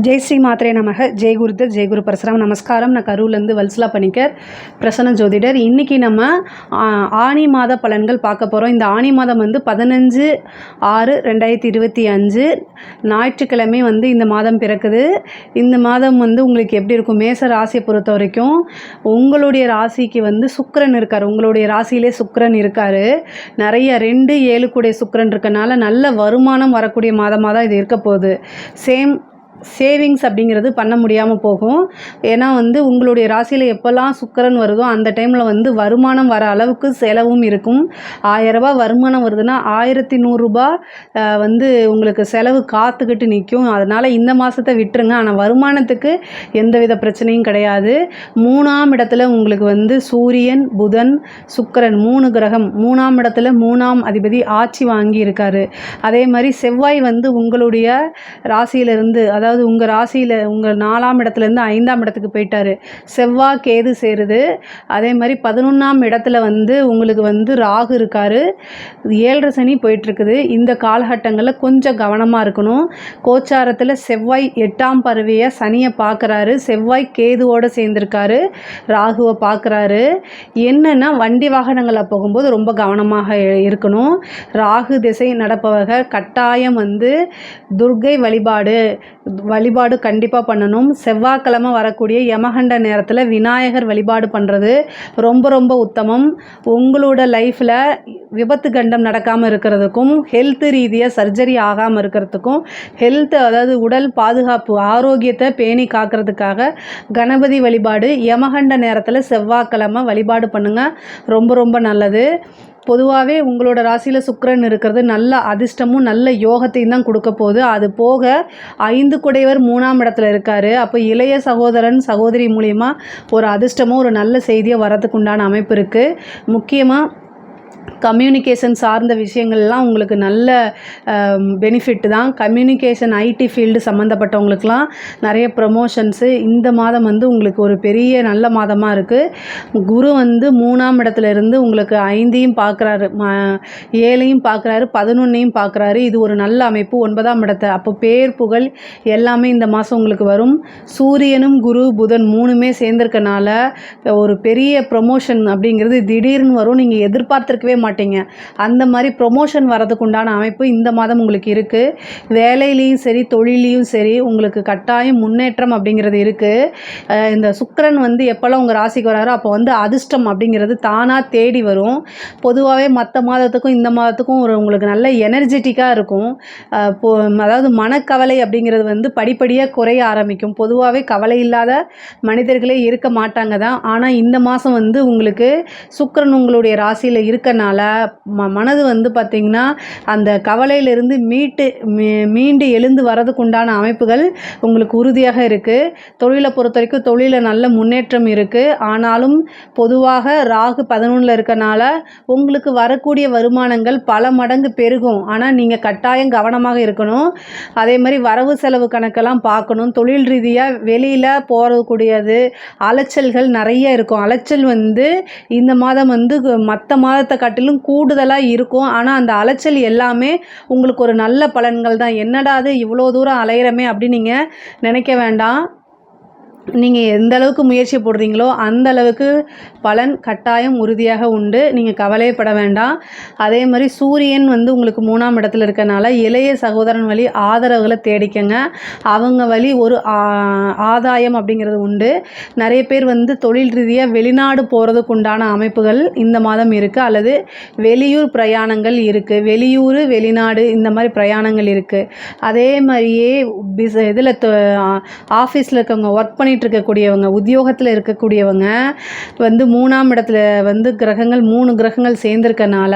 ஜெய் ஸ்ரீ மாத்ரே நமக. ஜெய் குருதர், ஜெய் குரு பரசுராம். நமஸ்காரம். நான் கரூர்லேருந்து வல்சலா பணிக்கர், பிரசன்ன ஜோதிடர். இன்றைக்கி நம்ம ஆனி மாத பலன்கள் பார்க்க போகிறோம். இந்த ஆனி மாதம் வந்து 15/6/2025 ஞாயிற்றுக்கிழமை வந்து இந்த மாதம் பிறக்குது. இந்த மாதம் வந்து உங்களுக்கு எப்படி இருக்கும்? மேச ராசியை பொறுத்த வரைக்கும் உங்களுடைய ராசிக்கு வந்து சுக்கிரன் இருக்கார். உங்களுடைய ராசியிலே சுக்கிரன் இருக்கார். நிறைய 2-7 கூடிய சுக்கிரன் இருக்கனால நல்ல வருமானம் வரக்கூடிய மாதமாக தான் இது இருக்க போகுது. சேவிங்ஸ் அப்படிங்கிறது பண்ண முடியாமல் போகும். ஏன்னா வந்து உங்களுடைய ராசியில் எப்போல்லாம் சுக்கிரன் வருதோ அந்த டைமில் வந்து வருமானம் வர அளவுக்கு செலவும் இருக்கும். 1000 ரூபாய் வருமானம் வருதுன்னா 1100 ரூபாய் வந்து உங்களுக்கு செலவு காத்துக்கிட்டு நிற்கும். அதனால் இந்த மாதத்தை விட்டுருங்க. ஆனால் வருமானத்துக்கு எந்தவித பிரச்சனையும் கிடையாது. 3ஆம் இடத்துல உங்களுக்கு வந்து சூரியன், புதன், சுக்கிரன் 3 கிரகம். 3ஆம் இடத்துல 3ஆம் அதிபதி ஆட்சி வாங்கி இருக்கார். அதே மாதிரி செவ்வாய் வந்து உங்களுடைய ராசியிலிருந்து, அதாவது உங்கள் ராசியில் உங்கள் 4ஆம் இடத்துலேருந்து 5ஆம் இடத்துக்கு போயிட்டார். செவ்வாய் கேது சேருது. அதே மாதிரி 11ஆம் இடத்துல வந்து உங்களுக்கு வந்து ராகு இருக்கார். 7.5 சனி போயிட்டுருக்குது. இந்த காலகட்டங்களில் கொஞ்சம் கவனமாக இருக்கணும். கோச்சாரத்தில் செவ்வாய் 8ஆம் பறவையை சனியை பார்க்குறாரு. செவ்வாய் கேதுவோடு சேர்ந்துருக்காரு. ராகுவை பார்க்குறாரு. என்னென்னா வண்டி வாகனங்களில் போகும்போது ரொம்ப கவனமாக இருக்கணும். ராகு திசை நடப்பவர்கள் கட்டாயம் வந்து துர்க்கை வழிபாடு கண்டிப்பாக பண்ணணும். செவ்வாய்க்கிழமை வரக்கூடிய யமகண்ட நேரத்தில் விநாயகர் வழிபாடு பண்ணுறது ரொம்ப ரொம்ப உத்தமம். உங்களோட லைஃப்பில் விபத்து கண்டம் நடக்காமல் இருக்கிறதுக்கும், ஹெல்த் ரீதியாக சர்ஜரி ஆகாமல் இருக்கிறதுக்கும், அதாவது உடல் பாதுகாப்பு ஆரோக்கியத்தை பேணி காக்கிறதுக்காக கணபதி வழிபாடு யமகண்ட நேரத்தில் செவ்வாய்க்கிழமை வழிபாடு பண்ணுங்கள். ரொம்ப ரொம்ப நல்லது. பொதுவாகவே உங்களோட ராசியில் சுக்கிரன் இருக்கிறது நல்ல அதிர்ஷ்டமும் நல்ல யோகத்தையும் தான் கொடுக்க போகுது. அது போக 5 குடையவர் 3ஆம் இடத்துல இருக்கார். அப்போ இளைய சகோதரன் சகோதரி மூலிமா ஒரு அதிர்ஷ்டமும் ஒரு நல்ல செய்தியாக வரதுக்கு உண்டான அமைப்பு இருக்குது. முக்கியமாக கம்யூனிகேஷன் சார்ந்த விஷயங்கள்லாம் உங்களுக்கு நல்ல பெனிஃபிட் தான். கம்யூனிகேஷன் ஐடி ஃபீல்டு சம்மந்தப்பட்டவங்களுக்கெலாம் நிறைய ப்ரமோஷன்ஸு இந்த மாதம் வந்து உங்களுக்கு ஒரு பெரிய நல்ல மாதமாக இருக்குது. குரு வந்து 3ஆம் இடத்துல இருந்து உங்களுக்கு 5ஐயும் பார்க்குறாரு, 7ஐயும் பார்க்குறாரு, 11ஐயும் பார்க்குறாரு. இது ஒரு நல்ல அமைப்பு. 9ஆம் இடத்தை அப்போ பேர் புகழ் எல்லாமே இந்த மாதம் உங்களுக்கு வரும். சூரியனும் குரு புதன் 3மே சேர்ந்துருக்கனால ஒரு பெரிய ப்ரமோஷன் அப்படிங்கிறது திடீர்னு வரும். நீங்கள் எதிர்பார்த்துருக்கவே மாட்டீங்க. அந்த மாதிரி ப்ரொமோஷன் வரதுக்கு உண்டான அமைப்பு இந்த மாதம் உங்களுக்கு இருக்குது. வேலையிலையும் சரி தொழிலையும் சரி உங்களுக்கு கட்டாயம் முன்னேற்றம் அப்படிங்கிறது இருக்குது. இந்த சுக்கிரன் வந்து எப்போல்லாம் உங்கள் ராசிக்கு வராரோ அப்போ வந்து அதிர்ஷ்டம் அப்படிங்கிறது தானாக தேடி வரும். பொதுவாகவே மற்ற மாதத்துக்கும் இந்த மாதத்துக்கும் உங்களுக்கு நல்ல எனர்ஜெட்டிக்காக இருக்கும். அதாவது மனக்கவலை அப்படிங்கிறது வந்து படிப்படியாக குறைய ஆரம்பிக்கும். பொதுவாகவே கவலை இல்லாத மனிதர்களே இருக்க மாட்டாங்க தான். ஆனால் இந்த மாதம் வந்து உங்களுக்கு சுக்கிரன் உங்களுடைய ராசியில் இருக்கனால மனது வந்து பார்த்திங்கன்னா அந்த கவலையிலிருந்து மீண்டு எழுந்து வரதுக்கு உண்டான அமைப்புகள் உங்களுக்கு உறுதியாக இருக்குது. தொழிலை பொறுத்த வரைக்கும் தொழிலில் நல்ல முன்னேற்றம் இருக்குது. ஆனாலும் பொதுவாக ராகு 11ல் இருக்கனால உங்களுக்கு வரக்கூடிய வருமானங்கள் பல மடங்கு பெருகும். ஆனால் நீங்கள் கட்டாயம் கவனமாக இருக்கணும். அதே மாதிரி வரவு செலவு கணக்கெல்லாம் பார்க்கணும். தொழில் ரீதியாக வெளியில் போகக்கூடியது அலைச்சல்கள் நிறைய இருக்கும். அலைச்சல் வந்து இந்த மாதம் வந்து மற்ற மாதத்தை காட்டிலும் கூடுதலாக இருக்கும். ஆனால் அந்த அலைச்சல் எல்லாமே உங்களுக்கு ஒரு நல்ல பலன்கள் தான். என்னடா அது இவ்வளோ தூரம் அலையிறமே அப்படின்னு நீங்கள் நினைக்க வேண்டாம். நீங்கள் எந்த அளவுக்கு முயற்சி போடுறீங்களோ அந்த அளவுக்கு பலன் கட்டாயம் உறுதியாக உண்டு. நீங்கள் கவலைப்பட வேண்டாம். அதே மாதிரி சூரியன் வந்து உங்களுக்கு 3ஆம் இடத்துல இருக்கனால இளைய சகோதரன் வழி ஆதரவுகளை தேடிக்கங்க. அவங்க வழி ஒரு ஆதாயம் அப்படிங்கிறது உண்டு. நிறைய பேர் வந்து தொழில் ரீதியாக வெளிநாடு போகிறதுக்கு உண்டான அமைப்புகள் இந்த மாதம் இருக்குது. அல்லது வெளியூர் பிரயாணங்கள் இருக்குது. வெளியூர் வெளிநாடு இந்த மாதிரி பிரயாணங்கள் இருக்குது. அதே மாதிரியே இதில் ஆஃபீஸில் இருக்கவங்க ஒர்க் பண்ணிட்டு இருக்கக்கூடியவங்க உத்தியோகத்தில் இருக்கக்கூடியவங்க வந்து 3ஆம் இடத்துல வந்து கிரகங்கள் 3 கிரகங்கள் சேர்ந்துருக்கனால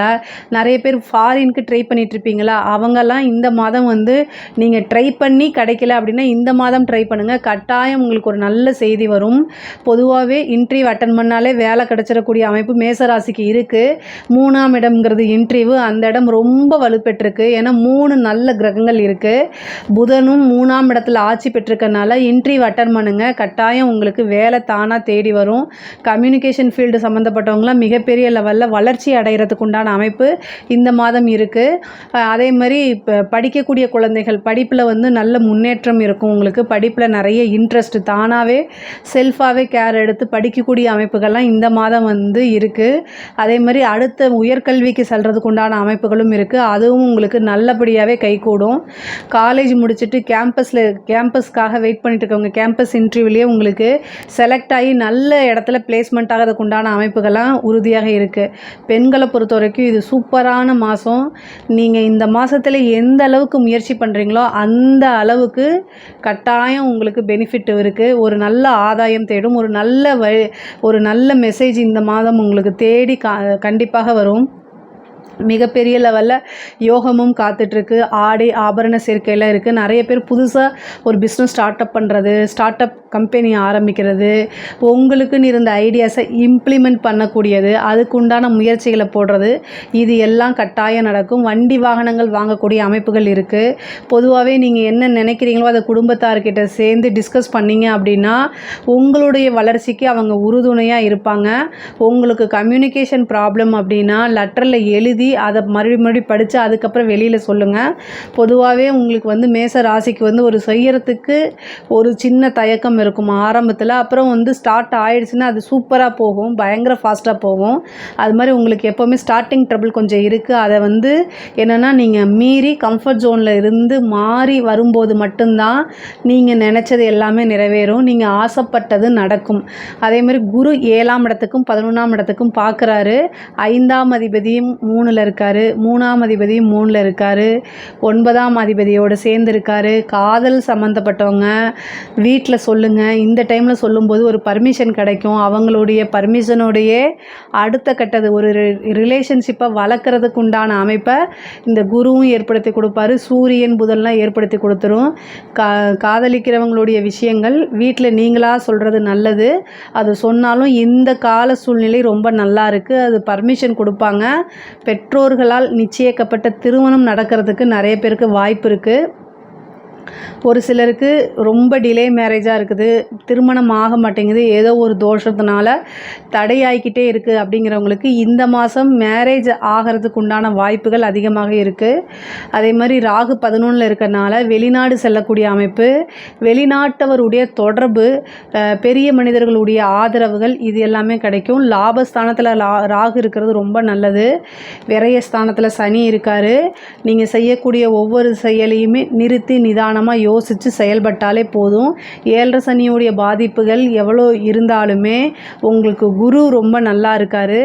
நிறைய பேர் ஃபாரினுக்கு ட்ரை பண்ணிட்டு இருப்பீங்களா, அவங்கெல்லாம் இந்த மாதம் வந்து நீங்கள் ட்ரை பண்ணி கிடைக்கல அப்படின்னா இந்த மாதம் ட்ரை பண்ணுங்கள். கட்டாயம் உங்களுக்கு ஒரு நல்ல செய்தி வரும். பொதுவாகவே இன்டர்வியூ அட்டன் பண்ணாலே வேலை கிடச்சிடக்கூடிய அமைப்பு மேசராசிக்கு இருக்குது. 3ஆம் இடம்ங்கிறது இன்டர்வியூ, அந்த இடம் ரொம்ப வலுப்பெற்றிருக்கு. ஏன்னா 3 நல்ல கிரகங்கள் இருக்குது. புதனும் 3ஆம் இடத்துல ஆட்சி பெற்றிருக்கனால இன்டர்வியூ அட்டன் பண்ணுங்கள். கட்டாயம் உங்களுக்கு வேலை தானாக தேடி வரும். கம்யூனிகேஷன் ஃபீல்டு சம்மந்தப்பட்டவங்களாம் மிகப்பெரிய லெவலில் வளர்ச்சி அடைகிறதுக்கு உண்டான அமைப்பு இந்த மாதம் இருக்குது. அதே மாதிரி இப்போ படிக்கக்கூடிய குழந்தைகள் படிப்பில் வந்து நல்ல முன்னேற்றம் இருக்கும். உங்களுக்கு படிப்பில் நிறைய இன்ட்ரெஸ்ட் தானாகவே செல்ஃபாகவே கேர் எடுத்து படிக்கக்கூடிய அமைப்புகள்லாம் இந்த மாதம் வந்து இருக்குது. அதே மாதிரி அடுத்த உயர்கல்விக்கு செல்றதுக்கு உண்டான அமைப்புகளும் இருக்குது. அதுவும் உங்களுக்கு நல்லபடியாகவே கைகூடும். காலேஜ் முடிச்சுட்டு கேம்பஸ்க்காக வெயிட் பண்ணிட்டு இருக்கவங்க கேம்பஸ் இன்டர்வியூலேயே உங்களுக்கு செலக்ட் ஆகி நல்ல இடத்துல பிளேஸ்மெண்ட் ஆகிறதுக்கு உண்டான அமைப்புகள்லாம் உறுதியாக இருக்குது. பெண்களை பொறுத்த வரைக்கும் இது சூப்பரான மாதம். நீங்கள் இந்த மாதத்தில் எந்த அளவுக்கு முயற்சி பண்ணுறீங்களோ அந்த அளவுக்கு கட்டாயம் உங்களுக்கு பெனிஃபிட் இருக்குது. ஒரு நல்ல ஆதாயம் தேடும். ஒரு நல்ல மெசேஜ் இந்த மாதம் உங்களுக்கு தேடி கண்டிப்பாக வரும். மிகப்பெரிய லெவலில் யோகமும் காத்துட்ருக்கு. ஆடை ஆபரண சேர்க்கையில் இருக்குது. நிறைய பேர் புதுசாக ஒரு பிஸ்னஸ் ஸ்டார்ட் அப் கம்பெனி ஆரம்பிக்கிறது, உங்களுக்குன்னு இருந்த ஐடியாஸை இம்ப்ளிமெண்ட் பண்ணக்கூடியது, அதுக்குண்டான முயற்சிகளை போடுறது, இது எல்லாம் கட்டாயம் நடக்கும். வண்டி வாகனங்கள் வாங்கக்கூடிய அமைப்புகள் இருக்குது. பொதுவாகவே நீங்கள் என்ன நினைக்கிறீங்களோ அதை குடும்பத்தார்கிட்ட சேர்ந்து டிஸ்கஸ் பண்ணிங்க அப்படின்னா உங்களுடைய வளர்ச்சிக்கு அவங்க உறுதுணையாக இருப்பாங்க. உங்களுக்கு கம்யூனிகேஷன் ப்ராப்ளம் அப்படின்னா லெட்டரில் எழுதி அதை மறுபடி படித்து அதுக்கப்புறம் வெளியில் சொல்லுங்கள். பொதுவாகவே உங்களுக்கு வந்து மேச ராசிக்கு வந்து ஒரு செய்யறதுக்கு ஒரு சின்ன தயக்கம் இருக்கும் ஆரம்பத்தில். அப்புறம் வந்து ஸ்டார்ட் ஆகிடுச்சுன்னா அது சூப்பராக போகும், பயங்கர ஃபாஸ்ட்டாக போகும். அது மாதிரி உங்களுக்கு எப்போவுமே ஸ்டார்டிங் ட்ரபிள் கொஞ்சம் இருக்குது. அதை வந்து என்னென்னா நீங்கள் மீறி கம்ஃபர்ட் ஜோனில் இருந்து மாறி வரும்போது மட்டும்தான் நீங்கள் நினச்சது எல்லாமே நிறைவேறும், நீங்கள் ஆசைப்பட்டது நடக்கும். அதே மாதிரி குரு 7ஆம் இடத்துக்கும் 11ஆம் இடத்துக்கும் பார்க்குறாரு. 5ஆம் அதிபதியும் 3ல் இருக்கார், 3ஆம் அதிபதியும் 3ல் இருக்கார், 9ஆம் அதிபதியோடு சேர்ந்து இருக்கார். காதல் சம்மந்தப்பட்டவங்க வீட்டில் சொல்லுங்கள். இந்த டைமில் சொல்லும்போது ஒரு பர்மிஷன் கிடைக்கும். அவங்களுடைய பர்மிஷனோடையே அடுத்த கட்டது ஒரு ரிலேஷன்ஷிப்பை வளர்க்குறதுக்கு உண்டான அமைப்பை இந்த குருவும் ஏற்படுத்தி கொடுப்பாரு. சூரியன் புதன்லாம் ஏற்படுத்தி கொடுத்துரும். காதலிக்கிறவங்களுடைய விஷயங்கள் வீட்டில் நீங்களாக சொல்கிறது நல்லது. அது சொன்னாலும் இந்த கால சூழ்நிலை ரொம்ப நல்லா இருக்குது. அது பர்மிஷன் கொடுப்பாங்க. பெற்றோர்களால் நிச்சயிக்கப்பட்ட திருமணம் நடக்கிறதுக்கு நிறைய பேருக்கு வாய்ப்பு இருக்குது. ஒரு சிலருக்கு ரொம்ப டிலே மேரேஜாக இருக்குது, திருமணம் ஆக மாட்டேங்குது, ஏதோ ஒரு தோஷத்தினால தடையாகிக்கிட்டே இருக்குது. அப்படிங்கிறவங்களுக்கு இந்த மாதம் மேரேஜ் ஆகிறதுக்கு உண்டான வாய்ப்புகள் அதிகமாக இருக்குது. அதே மாதிரி ராகு 11ல் இருக்கிறனால வெளிநாடு செல்லக்கூடிய அமைப்பு, வெளிநாட்டவருடைய தொடர்பு, பெரிய மனிதர்களுடைய ஆதரவுகள், இது எல்லாமே கிடைக்கும். லாபஸ்தானத்தில் ராகு இருக்கிறது ரொம்ப நல்லது. விரயஸ்தானத்தில் சனி இருக்கார். நீங்கள் செய்யக்கூடிய ஒவ்வொரு செயலையுமே நிறுத்தி நிதானமாக யோசித்து செயல்பட்டாலே போதும். 7 சனியுடைய பாதிப்புகள் எவ்வளோ இருந்தாலுமே உங்களுக்கு குரு ரொம்ப நல்லா இருக்கார்.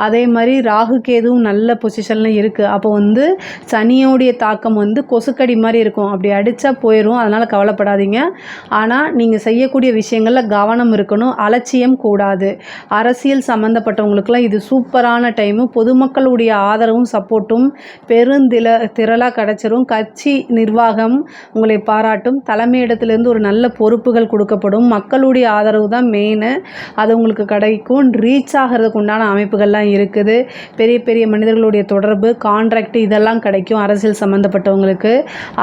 அதே மாதிரி ராகு கேதுவும் நல்ல பொசிஷனில் இருக்குது. அப்போ வந்து சனியோடைய தாக்கம் வந்து கொசுக்கடி மாதிரி இருக்கும், அப்படி அடித்தா போயிடும். அதனால் கவலைப்படாதீங்க. ஆனால் நீங்கள் செய்யக்கூடிய விஷயங்களில் கவனம் இருக்கணும், அலட்சியம் கூடாது. அரசியல் சம்மந்தப்பட்டவங்களுக்கெல்லாம் இது சூப்பரான டைமு. பொதுமக்களுடைய ஆதரவும் சப்போர்ட்டும் திரளாக கிடச்சிரும். கட்சி நிர்வாகம் உங்களை பாராட்டும். தலைமையிடத்திலேருந்து ஒரு நல்ல பொறுப்புகள் கொடுக்கப்படும். மக்களுடைய ஆதரவு தான் மெயின், அது உங்களுக்கு கிடைக்கும். ரீச் ஆகிறதுக்கு உண்டான அமைப்புகள்லாம் இருக்குது. பெரிய பெரிய மனிதர்களுடைய தொடர்பு, கான்ட்ராக்ட், இதெல்லாம் கிடைக்கும். அரசியல் சம்மந்தப்பட்டவங்களுக்கு,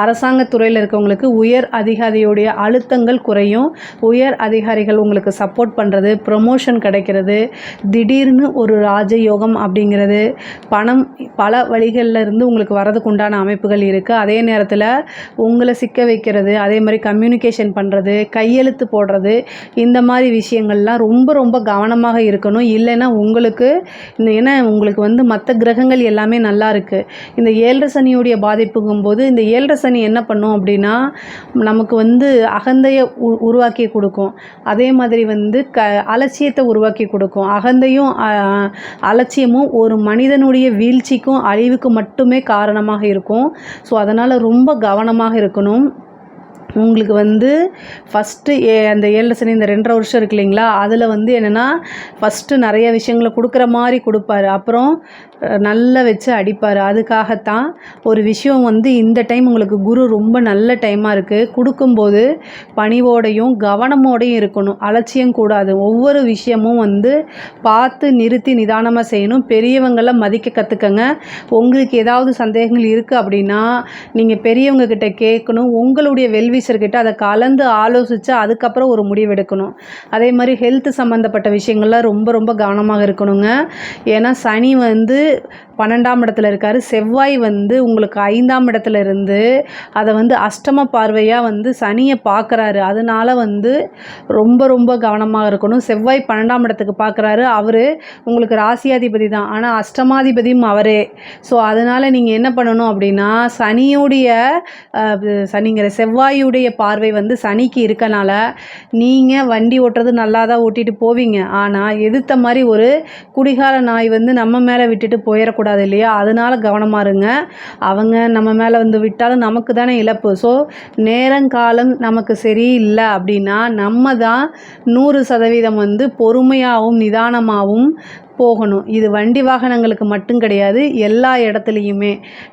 அரசாங்கத்துறையில் இருக்கவங்களுக்கு உயர் அதிகாரியுடைய அழுத்தங்கள் குறையும். உயர் அதிகாரிகள் உங்களுக்கு சப்போர்ட் பண்ணுறது, ப்ரொமோஷன் கிடைக்கிறது, திடீர்னு ஒரு ராஜயோகம் அப்படிங்கிறது, பணம் பல வழிகளில் இருந்து உங்களுக்கு வரதுக்கு உண்டான அமைப்புகள் இருக்குது. அதே நேரத்தில் உங்களை சிக்க வைக்கிறது, அதே மாதிரி கம்யூனிகேஷன் பண்ணுறது, கையெழுத்து போடுறது, இந்த மாதிரி விஷயங்கள்லாம் ரொம்ப ரொம்ப கவனமாக இருக்கணும். இல்லைன்னா உங்களுக்கு ஏன்னா உங்களுக்கு வந்து மற்ற கிரகங்கள் எல்லாமே நல்லா இருக்குது. இந்த 7 சனியுடைய பாதிப்புங்கும்போது இந்த 7 சனி என்ன பண்ணும் அப்படின்னா நமக்கு வந்து அகந்தையை உருவாக்கி கொடுக்கும். அதே மாதிரி வந்து அலட்சியத்தை உருவாக்கி கொடுக்கும். அகந்தையும் அலட்சியமும் ஒரு மனிதனுடைய வீழ்ச்சிக்கும் அழிவுக்கும் மட்டுமே காரணமாக இருக்கும். ஸோ அதனால் ரொம்ப கவனமாக இருக்கணும். உங்களுக்கு வந்து ஃபஸ்ட்டு அந்த 7 சனி இந்த 2.5 வருஷம் இருக்கு இல்லைங்களா, அதில் வந்து என்னென்னா ஃபஸ்ட்டு நிறைய விஷயங்களை கொடுக்குற மாதிரி கொடுப்பாரு, அப்புறம் நல்லா வச்சு அடிப்பார். அதுக்காகத்தான் ஒரு விஷயம் வந்து இந்த டைம் உங்களுக்கு குரு ரொம்ப நல்ல டைமாக இருக்குது. கொடுக்கும்போது பணிவோடையும் கவனமோடையும் இருக்கணும், அலட்சியம் கூடாது. ஒவ்வொரு விஷயமும் வந்து பார்த்து நிறுத்தி நிதானமாக செய்யணும். பெரியவங்களை மதிக்க கற்றுக்கங்க. உங்களுக்கு ஏதாவது சந்தேகங்கள் இருக்குது அப்படின்னா நீங்கள் பெரியவங்க கிட்ட கேட்கணும். உங்களுடைய வெல்விஷ் அட்வைசர்கிட்ட அதை கலந்து ஆலோசித்து அதுக்கப்புறம் ஒரு முடிவு எடுக்கணும். அதே மாதிரி ஹெல்த் சம்மந்தப்பட்ட விஷயங்கள்லாம் ரொம்ப ரொம்ப கவனமாக இருக்கணுங்க. ஏன்னா சனி வந்து 12ஆம் இடத்துல இருக்கார். செவ்வாய் வந்து உங்களுக்கு 5ஆம் இடத்துல இருந்து அதை வந்து அஷ்டம பார்வையாக வந்து சனியை பார்க்குறாரு. அதனால வந்து ரொம்ப ரொம்ப கவனமாக இருக்கணும். செவ்வாய் 12ஆம் இடத்துக்கு பார்க்குறாரு. அவர் உங்களுக்கு ராசியாதிபதி தான், ஆனால் அஷ்டமாதிபதியும் அவரே. ஸோ அதனால் நீங்கள் என்ன பண்ணணும் அப்படின்னா, சனிங்கிற செவ்வாயுடைய பார்வை வந்து சனிக்கு இருக்கனால நீங்கள் வண்டி ஓட்டுறது நல்லா தான் ஓட்டிகிட்டு போவீங்க. ஆனால் எதிர்த்த மாதிரி ஒரு குடிகார நாய் வந்து நம்ம மேலே விட்டுட்டு போயிடக்கூடாது இல்லையா? அதனால் கவனமாக இருங்க. அவங்க நம்ம மேலே வந்து விட்டாலும் நமக்கு தானே இழப்பு. ஸோ நேரங்காலம் நமக்கு சரியில்லை அப்படின்னா நம்ம தான் 100% வந்து பொறுமையாகவும் நிதானமாகவும் போகணும். இது வண்டி வாகனங்களுக்கு மட்டும் கிடையாது, எல்லா இடத்துலையுமே.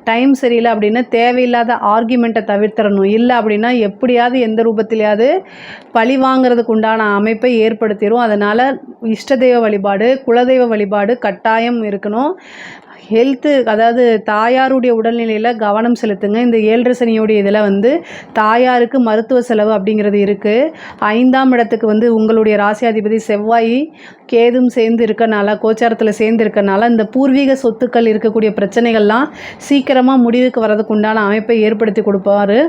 டைம் சரியில்லை அப்படின்னா தேவையில்லாத ஆர்கியூமெண்ட்டை தவிர்த்திடணும். இல்லை அப்படின்னா எப்படியாவது எந்த ரூபத்திலையாவது பழி வாங்கிறதுக்கு உண்டான அமைப்பை ஏற்படுத்திடும். அதனால் இஷ்ட தெய்வ வழிபாடு, குலதெய்வ வழிபாடு கட்டாயம் இருக்கணும். ஹெல்த்து, அதாவது தாயாருடைய உடல்நிலையில் கவனம் செலுத்துங்க. இந்த 7 சனியோடைய இதில் வந்து தாயாருக்கு மருத்துவ செலவு அப்படிங்கிறது இருக்குது. 5ஆம் இடத்துக்கு வந்து உங்களுடைய ராசியாதிபதி செவ்வாய் கேதும் சேர்ந்து இருக்கனால, கோச்சாரத்தில் சேர்ந்து இருக்கனால இந்த பூர்வீக சொத்துக்கள் இருக்கக்கூடிய பிரச்சனைகள்லாம் சீக்கிரமாக முடிவுக்கு வர்றதுக்கு உண்டான அமைப்பை ஏற்படுத்தி கொடுப்பாரு.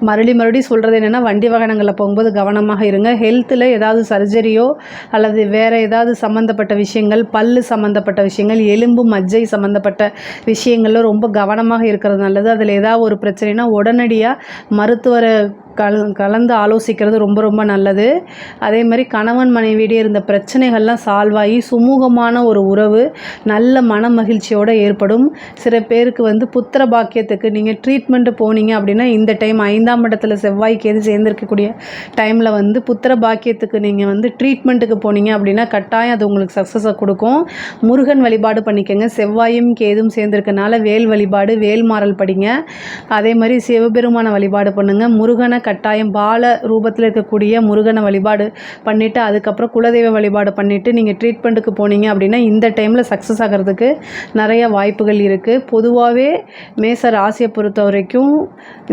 மறுபடியும் சொல்கிறது என்னென்னா, வண்டி வாகனங்களில் போகும்போது கவனமாக இருங்க. ஹெல்த்தில் ஏதாவது சர்ஜரியோ அல்லது வேறு ஏதாவது சம்மந்தப்பட்ட விஷயங்கள், பல்லு சம்மந்தப்பட்ட விஷயங்கள், எலும்பு மஜ்ஜை சம்மந்தப்பட்ட விஷயங்களில் ரொம்ப கவனமாக இருக்கிறது நல்லது. அதில் ஏதாவது ஒரு பிரச்சனைனா உடனடியாக மருத்துவரை கலந்து ஆலோசிக்கிறது ரொம்ப ரொம்ப நல்லது. அதே மாதிரி கணவன் மனைவியிடையே இருந்த பிரச்சனைகள்லாம் சால்வ் ஆகி சுமூகமான ஒரு உறவு நல்ல மன மகிழ்ச்சியோடு ஏற்படும். சில பேருக்கு வந்து புத்திர பாக்கியத்துக்கு நீங்கள் ட்ரீட்மெண்ட்டு போனீங்க அப்படின்னா, இந்த டைம் 5ஆம் இடத்துல செவ்வாய் கேது சேர்ந்துருக்கக்கூடிய டைமில் வந்து புத்திர பாக்கியத்துக்கு நீங்கள் வந்து ட்ரீட்மெண்ட்டுக்கு போனீங்க அப்படின்னா கட்டாயம் அது உங்களுக்கு சக்ஸஸை கொடுக்கும். முருகன் வழிபாடு பண்ணிக்கோங்க. செவ்வாயும் கேதும் சேர்ந்துருக்கனால வேல் வழிபாடு, வேல்மாறல் படிங்க. அதே மாதிரி சிவபெருமான வழிபாடு பண்ணுங்கள். முருகனை கட்டாயம் பால ரூபத்தில் இருக்கக்கூடிய முருகனை வழிபாடு பண்ணிவிட்டு அதுக்கப்புறம் குலதெய்வ வழிபாடு பண்ணிவிட்டு நீங்கள் ட்ரீட்மெண்ட்டுக்கு போனீங்க அப்படின்னா இந்த டைமில் சக்ஸஸ் ஆகிறதுக்கு நிறைய வாய்ப்புகள் இருக்குது. பொதுவாகவே மேச ராசியை பொறுத்த வரைக்கும்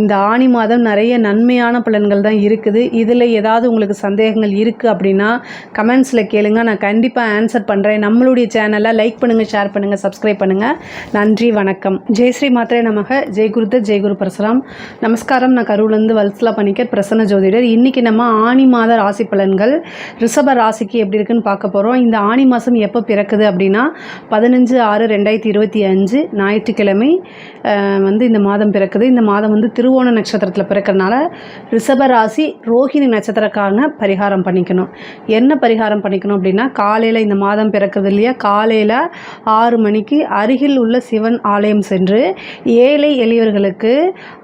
இந்த ஆனி மாதம் நிறைய நன்மையான பலன்கள் தான் இருக்குது. இதில் ஏதாவது உங்களுக்கு சந்தேகங்கள் இருக்குது அப்படின்னா கமெண்ட்ஸில் கேளுங்க, நான் கண்டிப்பாக ஆன்சர் பண்ணுறேன். நம்மளுடைய சேனலை லைக் பண்ணுங்கள், ஷேர் பண்ணுங்கள், சப்ஸ்கிரைப் பண்ணுங்கள். நன்றி, வணக்கம். ஜெய் ஸ்ரீ மாத்ரே நமக. ஜெய் குருதத், ஜெய் குரு பரசுராம். நமஸ்காரம். நான் கரூர்லேருந்து வல்சலா பணிக்கர், பிரசன்ன ஜோதிடர். இன்றைக்கி நம்ம ஆனி மாத ராசி பலன்கள் ரிஷப ராசிக்கு எப்படி இருக்குன்னு பார்க்க போகிறோம். இந்த ஆனி மாதம் எப்போ பிறக்குது அப்படின்னா 15/6/2025 ஞாயிற்றுக்கிழமை வந்து இந்த மாதம் பிறக்குது. இந்த மாதம் வந்து திருவோண நட்சத்திரத்தில் பிறக்கிறதுனால ரிஷப ராசி ரோஹிணி நட்சத்திரக்கான பரிகாரம் பண்ணிக்கணும். என்ன பரிகாரம் பண்ணிக்கணும் அப்படின்னா, காலையில் இந்த மாதம் பிறக்குது இல்லையா, காலையில் 6 மணிக்கு அருகில் உள்ள சிவன் ஆலயம் சென்று ஏழை எளியவர்களுக்கு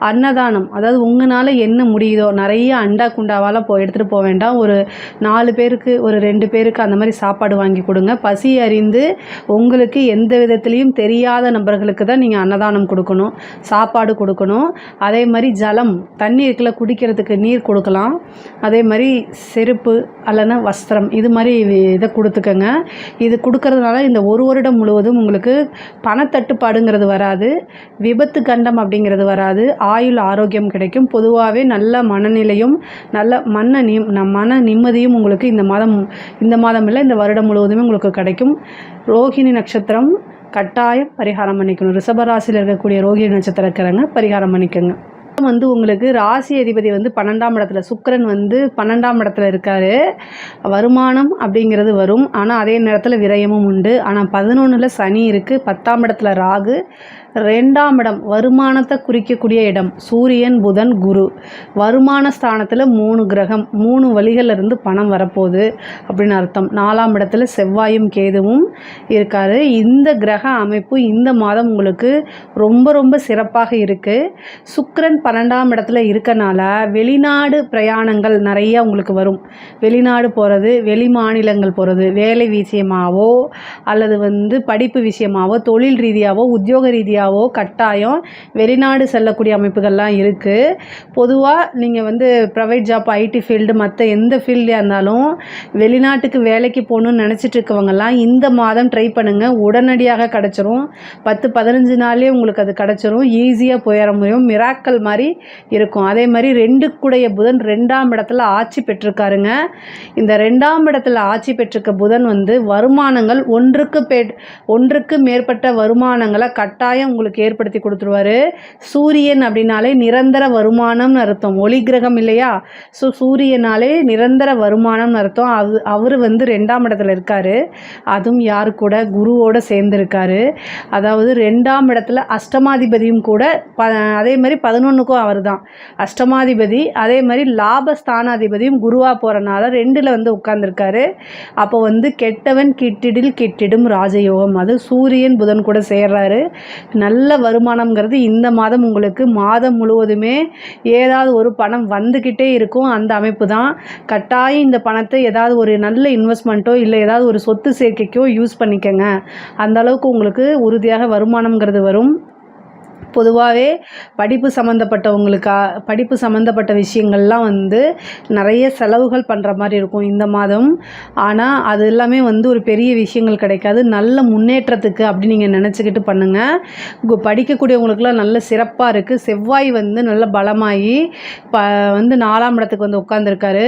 அன்னதானம், அதாவது உங்களால் என்ன முடியுதோ, நிறைய அண்டா குண்டாவால் எடுத்துகிட்டு போக வேண்டாம், ஒரு 4 பேருக்கு ஒரு 2 பேருக்கு அந்த மாதிரி சாப்பாடு வாங்கி கொடுங்க. பசி அறிந்து உங்களுக்கு எந்த விதத்துலேயும் தெரியாத நபர்களுக்கு தான் நீங்கள் அன்னதானம் கொடுக்கணும், சாப்பாடு கொடுக்கணும். அதே மாதிரி ஜலம், தண்ணி இருக்குல்ல, குடிக்கிறதுக்கு நீர் கொடுக்கலாம். அதே மாதிரி செருப்பு அல்லனா வஸ்திரம், இது மாதிரி இதை கொடுத்துக்கங்க. இது கொடுக்கறதுனால இந்த ஒரு வருடம் முழுவதும் உங்களுக்கு பணத்தட்டுப்பாடுங்கிறது வராது, விபத்து கண்டம் அப்படிங்கிறது வராது, ஆயுள் ஆரோக்கியம் கிடைக்கும். பொதுவாகவே நல்ல மனநிலையும் நல்ல மன நிம்மதியும் உங்களுக்கு இந்த மாதம் இல்லை, இந்த வருடம் முழுவதுமே உங்களுக்கு கிடைக்கும். ரோஹிணி நட்சத்திரம் கட்டாயம் பரிகாரம் பண்ணிக்கணும். ரிஷபராசியில் இருக்கக்கூடிய ரோஹிணி நட்சத்திரக்காரங்க பரிகாரம் பண்ணிக்கோங்க. வந்து உங்களுக்கு ராசி அதிபதி வந்து 12ஆம் இடத்துல, சுக்கிரன் வந்து 12ஆம் இடத்துல இருக்கார். வருமானம் அப்படிங்கிறது வரும், ஆனால் அதே நேரத்தில் விரயமும் உண்டு. ஆனால் 11ல் சனி இருக்குது, 10ஆம் இடத்துல ராகு, 2ஆம் இடம் வருமானத்தை குறிக்கக்கூடிய இடம் சூரியன், புதன், குரு. வருமான ஸ்தானத்தில் 3 கிரகம், 3 வழிகளிலிருந்து பணம் வரப்போகுது அப்படின்னு அர்த்தம். 4ஆம் இடத்துல செவ்வாயும் கேதுவும் இருக்கார். இந்த கிரக அமைப்பு இந்த மாதம் உங்களுக்கு ரொம்ப ரொம்ப சிறப்பாக இருக்குது. சுக்கிரன் 12ஆம் இடத்துல இருக்கனால வெளிநாடு பிரயாணங்கள் நிறைய உங்களுக்கு வரும். வெளிநாடு போகிறது, வெளி மாநிலங்கள் போகிறது, வேலை விஷயமாவோ அல்லது வந்து படிப்பு விஷயமாவோ, தொழில் ரீதியாவோ, உத்தியோக ரீதியாவோ ரீதியாகவோ கட்டாயம் வெளிநாடு செல்லக்கூடிய அமைப்புகள்லாம் இருக்குது. பொதுவாக நீங்கள் வந்து ப்ரைவேட் ஜாப், ஐடி ஃபீல்டு, மற்ற எந்த ஃபீல்டாக இருந்தாலும் வெளிநாட்டுக்கு வேலைக்கு போகணுன்னு நினச்சிட்டு இருக்கவங்கெல்லாம் இந்த மாதம் ட்ரை பண்ணுங்கள். உடனடியாக கிடச்சிரும். 10-15 நாள்லேயே உங்களுக்கு அது கிடச்சிரும். ஈஸியாக போயிட முடியும். மிராக்கல் மாதிரி இருக்கும். அதே மாதிரி 2 புதன் 2ஆம் இடத்துல ஆட்சி பெற்றிருக்காருங்க. இந்த 2ஆம் இடத்துல ஆட்சி பெற்றிருக்க புதன் வந்து வருமானங்கள் ஒன்றுக்கு மேற்பட்ட வருமானங்களை கட்டாயம் உங்களுக்கு ஏற்படுத்தி கொடுத்துருவாரு. சூரியன் அப்படின்னாலே நிரந்தர வருமானம்னு அர்த்தம். ஒளி கிரகம் இல்லையா? ஸோ சூரியனாலே நிரந்தர வருமானம்னு அர்த்தம். அவர் வந்து 2ஆம் இடத்துல இருக்காரு. அதுவும் யாரு கூட? குருவோட சேர்ந்துருக்காரு. அதாவது 2ஆம் இடத்துல அஷ்டமாதிபதியும் கூட அதே மாதிரி 11க்கும் அவர் தான் அஷ்டமாதிபதி. அதே மாதிரி லாபஸ்தானாதிபதியும் குருவாக போகிறனால 2ல் வந்து உட்கார்ந்துருக்காரு. அப்போ வந்து கெட்டவன் கிட்டிடும் ராஜயோகம். அது சூரியன் புதன் கூட சேர்றாரு. நல்ல வருமானம்ங்கிறது இந்த மாதம் உங்களுக்கு மாதம் முழுவதுமே ஏதாவது ஒரு பணம் வந்துக்கிட்டே இருக்கும். அந்த அமைப்பு தான். கட்டாயம் இந்த பணத்தை ஏதாவது ஒரு நல்ல இன்வெஸ்ட்மெண்ட்டோ இல்லை ஏதாவது ஒரு சொத்து சேர்க்கைக்கோ யூஸ் பண்ணிக்கங்க. அந்த அளவுக்கு உங்களுக்கு உறுதியாக வருமானம்ங்கிறது வரும். பொதுவாகவே படிப்பு சம்மந்தப்பட்ட விஷயங்கள்லாம் வந்து நிறைய செலவுகள் பண்ணுற மாதிரி இருக்கும் இந்த மாதம். ஆனால் அது எல்லாமே வந்து ஒரு பெரிய விஷயங்கள் கிடைக்காது. நல்ல முன்னேற்றத்துக்கு அப்படி நீங்கள் நினச்சிக்கிட்டு பண்ணுங்கள். படிக்கக்கூடியவங்களுக்குலாம் நல்ல சிறப்பாக இருக்குது. செவ்வாய் வந்து நல்ல பலமாகி வந்து 4ஆம் இடத்துக்கு வந்து உட்காந்துருக்காரு.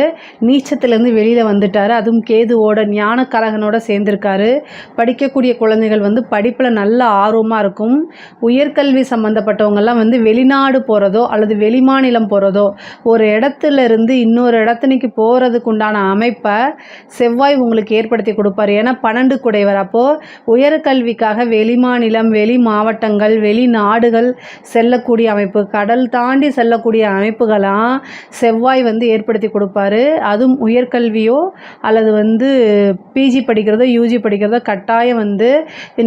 நீச்சத்துலேருந்து வெளியில் வந்துட்டார். அதுவும் கேதுவோட ஞானக்கரகனோட சேர்ந்துருக்காரு. படிக்கக்கூடிய குழந்தைகள் வந்து படிப்பில் நல்ல ஆர்வமாக இருக்கும். உயர்கல்வி சம்மந்தப்பட்டவங்கெல்லாம் வந்து வெளிநாடு போகிறதோ அல்லது வெளிமாநிலம் போகிறதோ ஒரு இடத்துல இருந்து இன்னொரு இடத்துக்கு போகிறதுக்கு உண்டான அமைப்பை செவ்வாய் உங்களுக்கு ஏற்படுத்தி கொடுப்பார். ஏன்னா 12 குடைவர். அப்போது உயர்கல்விக்காக வெளிமாநிலம், வெளி மாவட்டங்கள், வெளிநாடுகள் செல்லக்கூடிய அமைப்பு, கடல் தாண்டி செல்லக்கூடிய அமைப்புகளாம் செவ்வாய் வந்து ஏற்படுத்தி கொடுப்பாரு. அதுவும் உயர்கல்வியோ அல்லது வந்து பிஜி படிக்கிறதோ யூஜி படிக்கிறதோ கட்டாயம் வந்து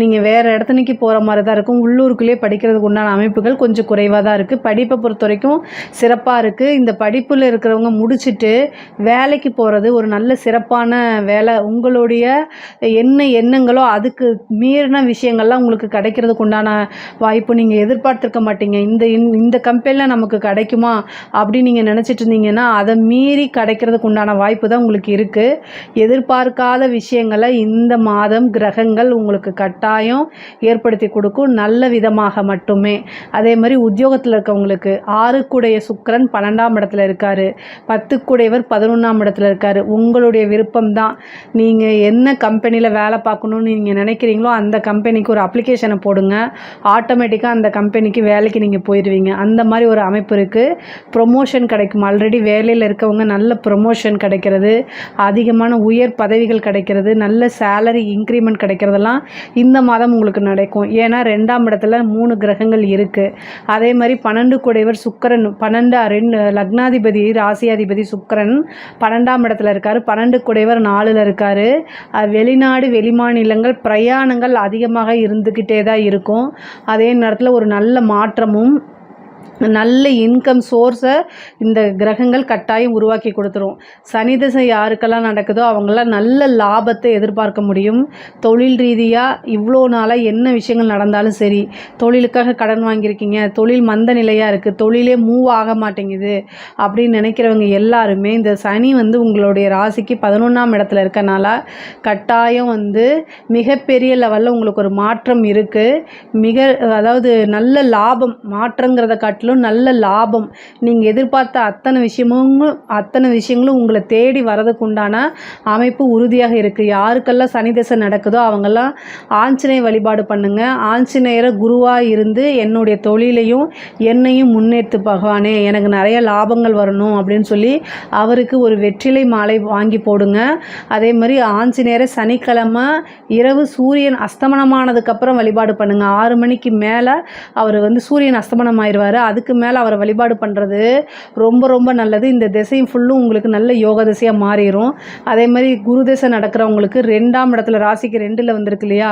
நீங்கள் வேறு இடத்துக்கு போகிற மாதிரி தான் இருக்கும். உள்ளூருக்குள்ளே படிக்கிறதுக்கு உண்டான அமைப்புகள் கொஞ்சம் குறைவாக தான் இருக்குது. படிப்பை பொறுத்த வரைக்கும் சிறப்பாக இருக்குது. இந்த படிப்பில் இருக்கிறவங்க முடிச்சுட்டு வேலைக்கு போகிறது ஒரு நல்ல சிறப்பான வேலை. உங்களுடைய எண்ணங்களோ அதுக்கு மீறின விஷயங்கள்லாம் உங்களுக்கு கிடைக்கிறதுக்கு உண்டான வாய்ப்பு நீங்கள் எதிர்பார்த்துருக்க மாட்டீங்க. இந்த கம்பெனியில் நமக்கு கிடைக்குமா அப்படின்னு நீங்கள் நினச்சிட்டு இருந்தீங்கன்னா அதை மீறி கிடைக்கிறதுக்கு உண்டான வாய்ப்பு தான் உங்களுக்கு இருக்குது. எதிர்பார்க்காத விஷயங்களை இந்த மாதம் கிரகங்கள் உங்களுக்கு கட்டாயம் ஏற்படுத்தி கொடுக்கும், நல்ல விதமாக மட்டுமே. அதே மாதிரி உத்தியோகத்தில் இருக்கவங்களுக்கு 6 சுக்கிரன் 12ஆம் இடத்துல இருக்கார். 10 11ஆம் இடத்துல இருக்கார். உங்களுடைய விருப்பம் தான். நீங்கள் என்ன கம்பெனியில் வேலை பார்க்கணுன்னு நீங்கள் நினைக்கிறீங்களோ அந்த கம்பெனிக்கு ஒரு அப்ளிகேஷனை போடுங்க. ஆட்டோமேட்டிக்காக அந்த கம்பெனிக்கு வேலைக்கு நீங்கள் போயிடுவீங்க. அந்த மாதிரி ஒரு அமைப்பு இருக்குது. ப்ரொமோஷன் கிடைக்கும். ஆல்ரெடி வேலையில் இருக்கவங்க நல்ல ப்ரொமோஷன் கிடைக்கிறது, அதிகமான உயர் பதவிகள் கிடைக்கிறது, நல்ல சேலரி இன்க்ரிமெண்ட் கிடைக்கிறதெல்லாம் இந்த மாதம் உங்களுக்கு நடக்கும். ஏன்னா 2ஆம் இடத்துல 3 கிரகங்கள் இருக்குது. அதே மாதிரி 12 சுக்கிரன் 12 லக்னாதிபதி ராசியாதிபதி சுக்கிரன் 12ஆம் இடத்துல இருக்கார். 12 4ல் இருக்கார். வெளிநாடு வெளிமாநிலங்கள் பிரயாணங்கள் அதிகமாக இருந்துக்கிட்டே தான் இருக்கும். அதே நேரத்தில் ஒரு நல்ல மாற்றமும் நல்ல இன்கம் சோர்ஸை இந்த கிரகங்கள் கட்டாயம் உருவாக்கி கொடுத்துரும். சனி தசை யாருக்கெல்லாம் நடக்குதோ அவங்களாம் நல்ல லாபத்தை எதிர்பார்க்க முடியும். தொழில் ரீதியாக இவ்வளோ நாளாக என்ன விஷயங்கள் நடந்தாலும் சரி, தொழிலுக்காக கடன் வாங்கியிருக்கீங்க, தொழில் மந்த நிலையாக இருக்குது, தொழிலே மூவ் ஆக மாட்டேங்குது அப்படின்னு நினைக்கிறவங்க எல்லாருமே இந்த சனி வந்து உங்களுடைய ராசிக்கு 11ஆம் இடத்துல இருக்கனால கட்டாயம் வந்து மிகப்பெரிய லெவலில் உங்களுக்கு ஒரு மாற்றம் இருக்குது. அதாவது நல்ல லாபம், மாற்றங்கிறத காட்டிலும் நல்ல லாபம். நீங்கள் எதிர்பார்த்த அத்தனை விஷயங்களும் உங்களை தேடி வரதுக்கு உண்டான அமைப்பு உறுதியாக இருக்குது. யாருக்கெல்லாம் சனி தசை நடக்குதோ அவங்கெல்லாம் ஆஞ்சநேய வழிபாடு பண்ணுங்கள். ஆஞ்சநேயரை குருவாக இருந்து என்னுடைய தொழிலையும் என்னையும் முன்னேற்று பகவானே, எனக்கு நிறைய லாபங்கள் வரணும் அப்படின்னு சொல்லி அவருக்கு ஒரு வெற்றிலை மாலை வாங்கி போடுங்க. அதே மாதிரி ஆஞ்சநேயரை சனிக்கிழமை இரவு சூரியன் அஸ்தமனமானதுக்கப்புறம் வழிபாடு பண்ணுங்கள். 6 மணிக்கு மேலே அவர் வந்து சூரியன் அஸ்தமனம் ஆயிடுவார். அதுக்கு மேலே அவரை வழிபாடு பண்ணுறது ரொம்ப ரொம்ப நல்லது. இந்த திசை ஃபுல்லும் உங்களுக்கு நல்ல யோக திசையாக மாறிடும். அதே மாதிரி குரு திசை நடக்கிறவங்களுக்கு 2ஆம் இடத்துல ராசிக்கு 2ல் வந்திருக்கு இல்லையா,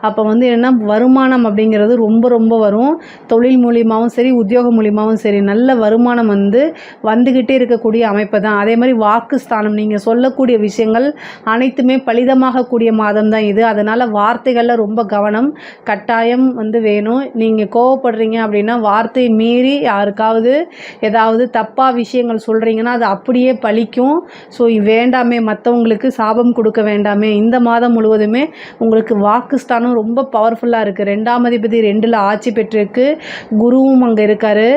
அப்போ வந்து என்னென்னா வருமானம் அப்படிங்கிறது ரொம்ப ரொம்ப வரும். தொழில் மூலியமாகவும் சரி, உத்தியோகம் மூலியமாகவும் சரி, நல்ல வருமானம் வந்துக்கிட்டே இருக்கக்கூடிய அமைப்பு தான். அதே மாதிரி வாக்குஸ்தானம், நீங்கள் சொல்லக்கூடிய விஷயங்கள் அனைத்துமே பலிதமாகக்கூடிய மாதம் தான் இது. அதனால் வார்த்தைகளில் ரொம்ப கவனம் கட்டாயம் வேணும். நீங்கள் கோவப்படுறீங்க அப்படின்னா வார்த்தையை மீறி யாருக்காவது ஏதாவது தப்பாக விஷயங்கள் சொல்கிறீங்கன்னா அது அப்படியே பலிக்கும். ஸோ வேண்டாமே, மற்றவங்களுக்கு சாபம் கொடுக்க வேண்டாமே. இந்த மாதம் முழுவதுமே உங்களுக்கு வாக்குஸ்தானம் ரொம்ப பவர்ஃபுல்லாக இருக்குது. 2ஆம் அதிபதி 2ல் ஆட்சி பெற்றிருக்கு, குருவும் அங்கே இருக்கார்.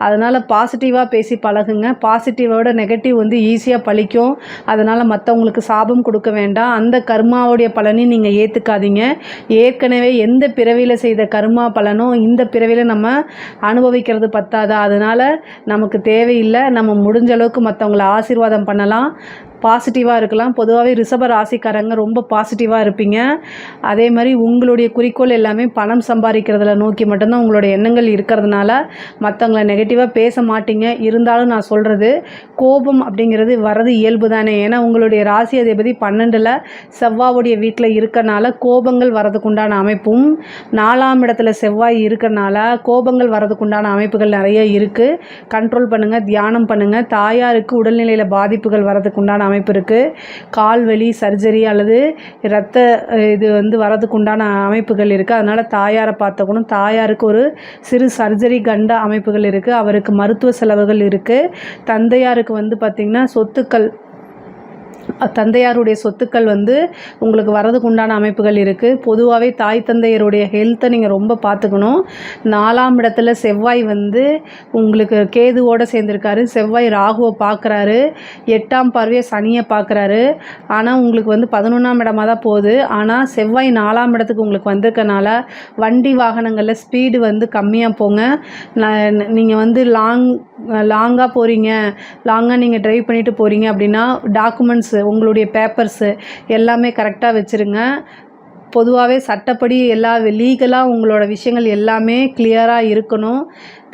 அதனால் பாசிட்டிவாக பேசி பழகுங்க. பாசிட்டிவோட நெகட்டிவ் ஈஸியாக பலிக்கும். அதனால் மற்றவங்களுக்கு சாபம் கொடுக்க வேண்டாம். அந்த கர்மாவுடைய பலனை நீங்கள் ஏற்றுக்காதீங்க. ஏற்கனவே எந்த பிறவியில் செய்த கர்மா பலனும் இந்த பிறவியில் நம்ம அனுபவிக்கிறது பத்தாது. அதனால் நமக்கு தேவையில்லை. நம்ம முடிஞ்ச அளவுக்கு மற்றவங்கள ஆசீர்வாதம் பண்ணலாம், பாசிட்டிவாக இருக்கலாம். பொதுவாகவே ரிஷப ராசிக்காரங்க ரொம்ப பாசிட்டிவாக இருப்பீங்க. அதே மாதிரி உங்களுடைய குறிக்கோள் எல்லாமே பணம் சம்பாதிக்கிறதுல நோக்கி மட்டும்தான் உங்களுடைய எண்ணங்கள் இருக்கிறதுனால மற்றவங்கள நெகட்டிவாக பேச மாட்டீங்க. இருந்தாலும் நான் சொல்கிறது, கோபம் அப்படிங்கிறது வர்றது இயல்பு தானே. ஏன்னா உங்களுடைய ராசி அதிபதி 12ல் செவ்வாவுடைய வீட்டில் இருக்கனால கோபங்கள் வரதுக்குண்டான அமைப்பும், 4ஆம் இடத்துல செவ்வாய் இருக்கனால கோபங்கள் வரதுக்குண்டான அமைப்புகள் நிறைய இருக்குது. கண்ட்ரோல் பண்ணுங்கள், தியானம் பண்ணுங்கள். தாயாருக்கு உடல்நிலையில் பாதிப்புகள் வரதுக்குண்டான அமைப்பு இருக்குது. கால்வலி, சர்ஜரி அல்லது இரத்த இது வரதுக்கு உண்டான அமைப்புகள் இருக்குது. அதனால் தாயாரை பார்த்துக்கணும். தாயாருக்கு ஒரு சிறு சர்ஜரி கண்ட அமைப்புகள் இருக்குது. அவருக்கு மருத்துவ செலவுகள் இருக்குது. தந்தையாருக்கு பார்த்திங்கன்னா தந்தையாருடைய சொத்துக்கள் உங்களுக்கு வரதுக்கு உண்டான அமைப்புகள் இருக்குது. பொதுவாகவே தாய் தந்தையருடைய ஹெல்த்தை நீங்கள் ரொம்ப பார்த்துக்கணும். 4ஆம் இடத்துல செவ்வாய் உங்களுக்கு கேதுவோடு சேர்ந்துருக்காரு. செவ்வாய் ராகுவை பார்க்குறாரு. 8ஆம் பார்வையை சனியை பார்க்குறாரு. ஆனால் உங்களுக்கு 11ஆம் இடமாக தான் போகுது. ஆனால் செவ்வாய் 4ஆம் இடத்துக்கு உங்களுக்கு வந்திருக்கனால வண்டி வாகனங்களில் ஸ்பீடு கம்மியாக போங்க. நீங்கள் லாங்காக போகிறீங்க, லாங்காக நீங்கள் ட்ரைவ் பண்ணிவிட்டு போகிறீங்க அப்படின்னா டாக்குமெண்ட்ஸு, உங்களுடைய பேப்பர்ஸு எல்லாமே கரெக்டாக வச்சுருங்க. பொதுவாகவே சட்டப்படி லீகலாக உங்களோட விஷயங்கள் எல்லாமே கிளியராக இருக்கணும்.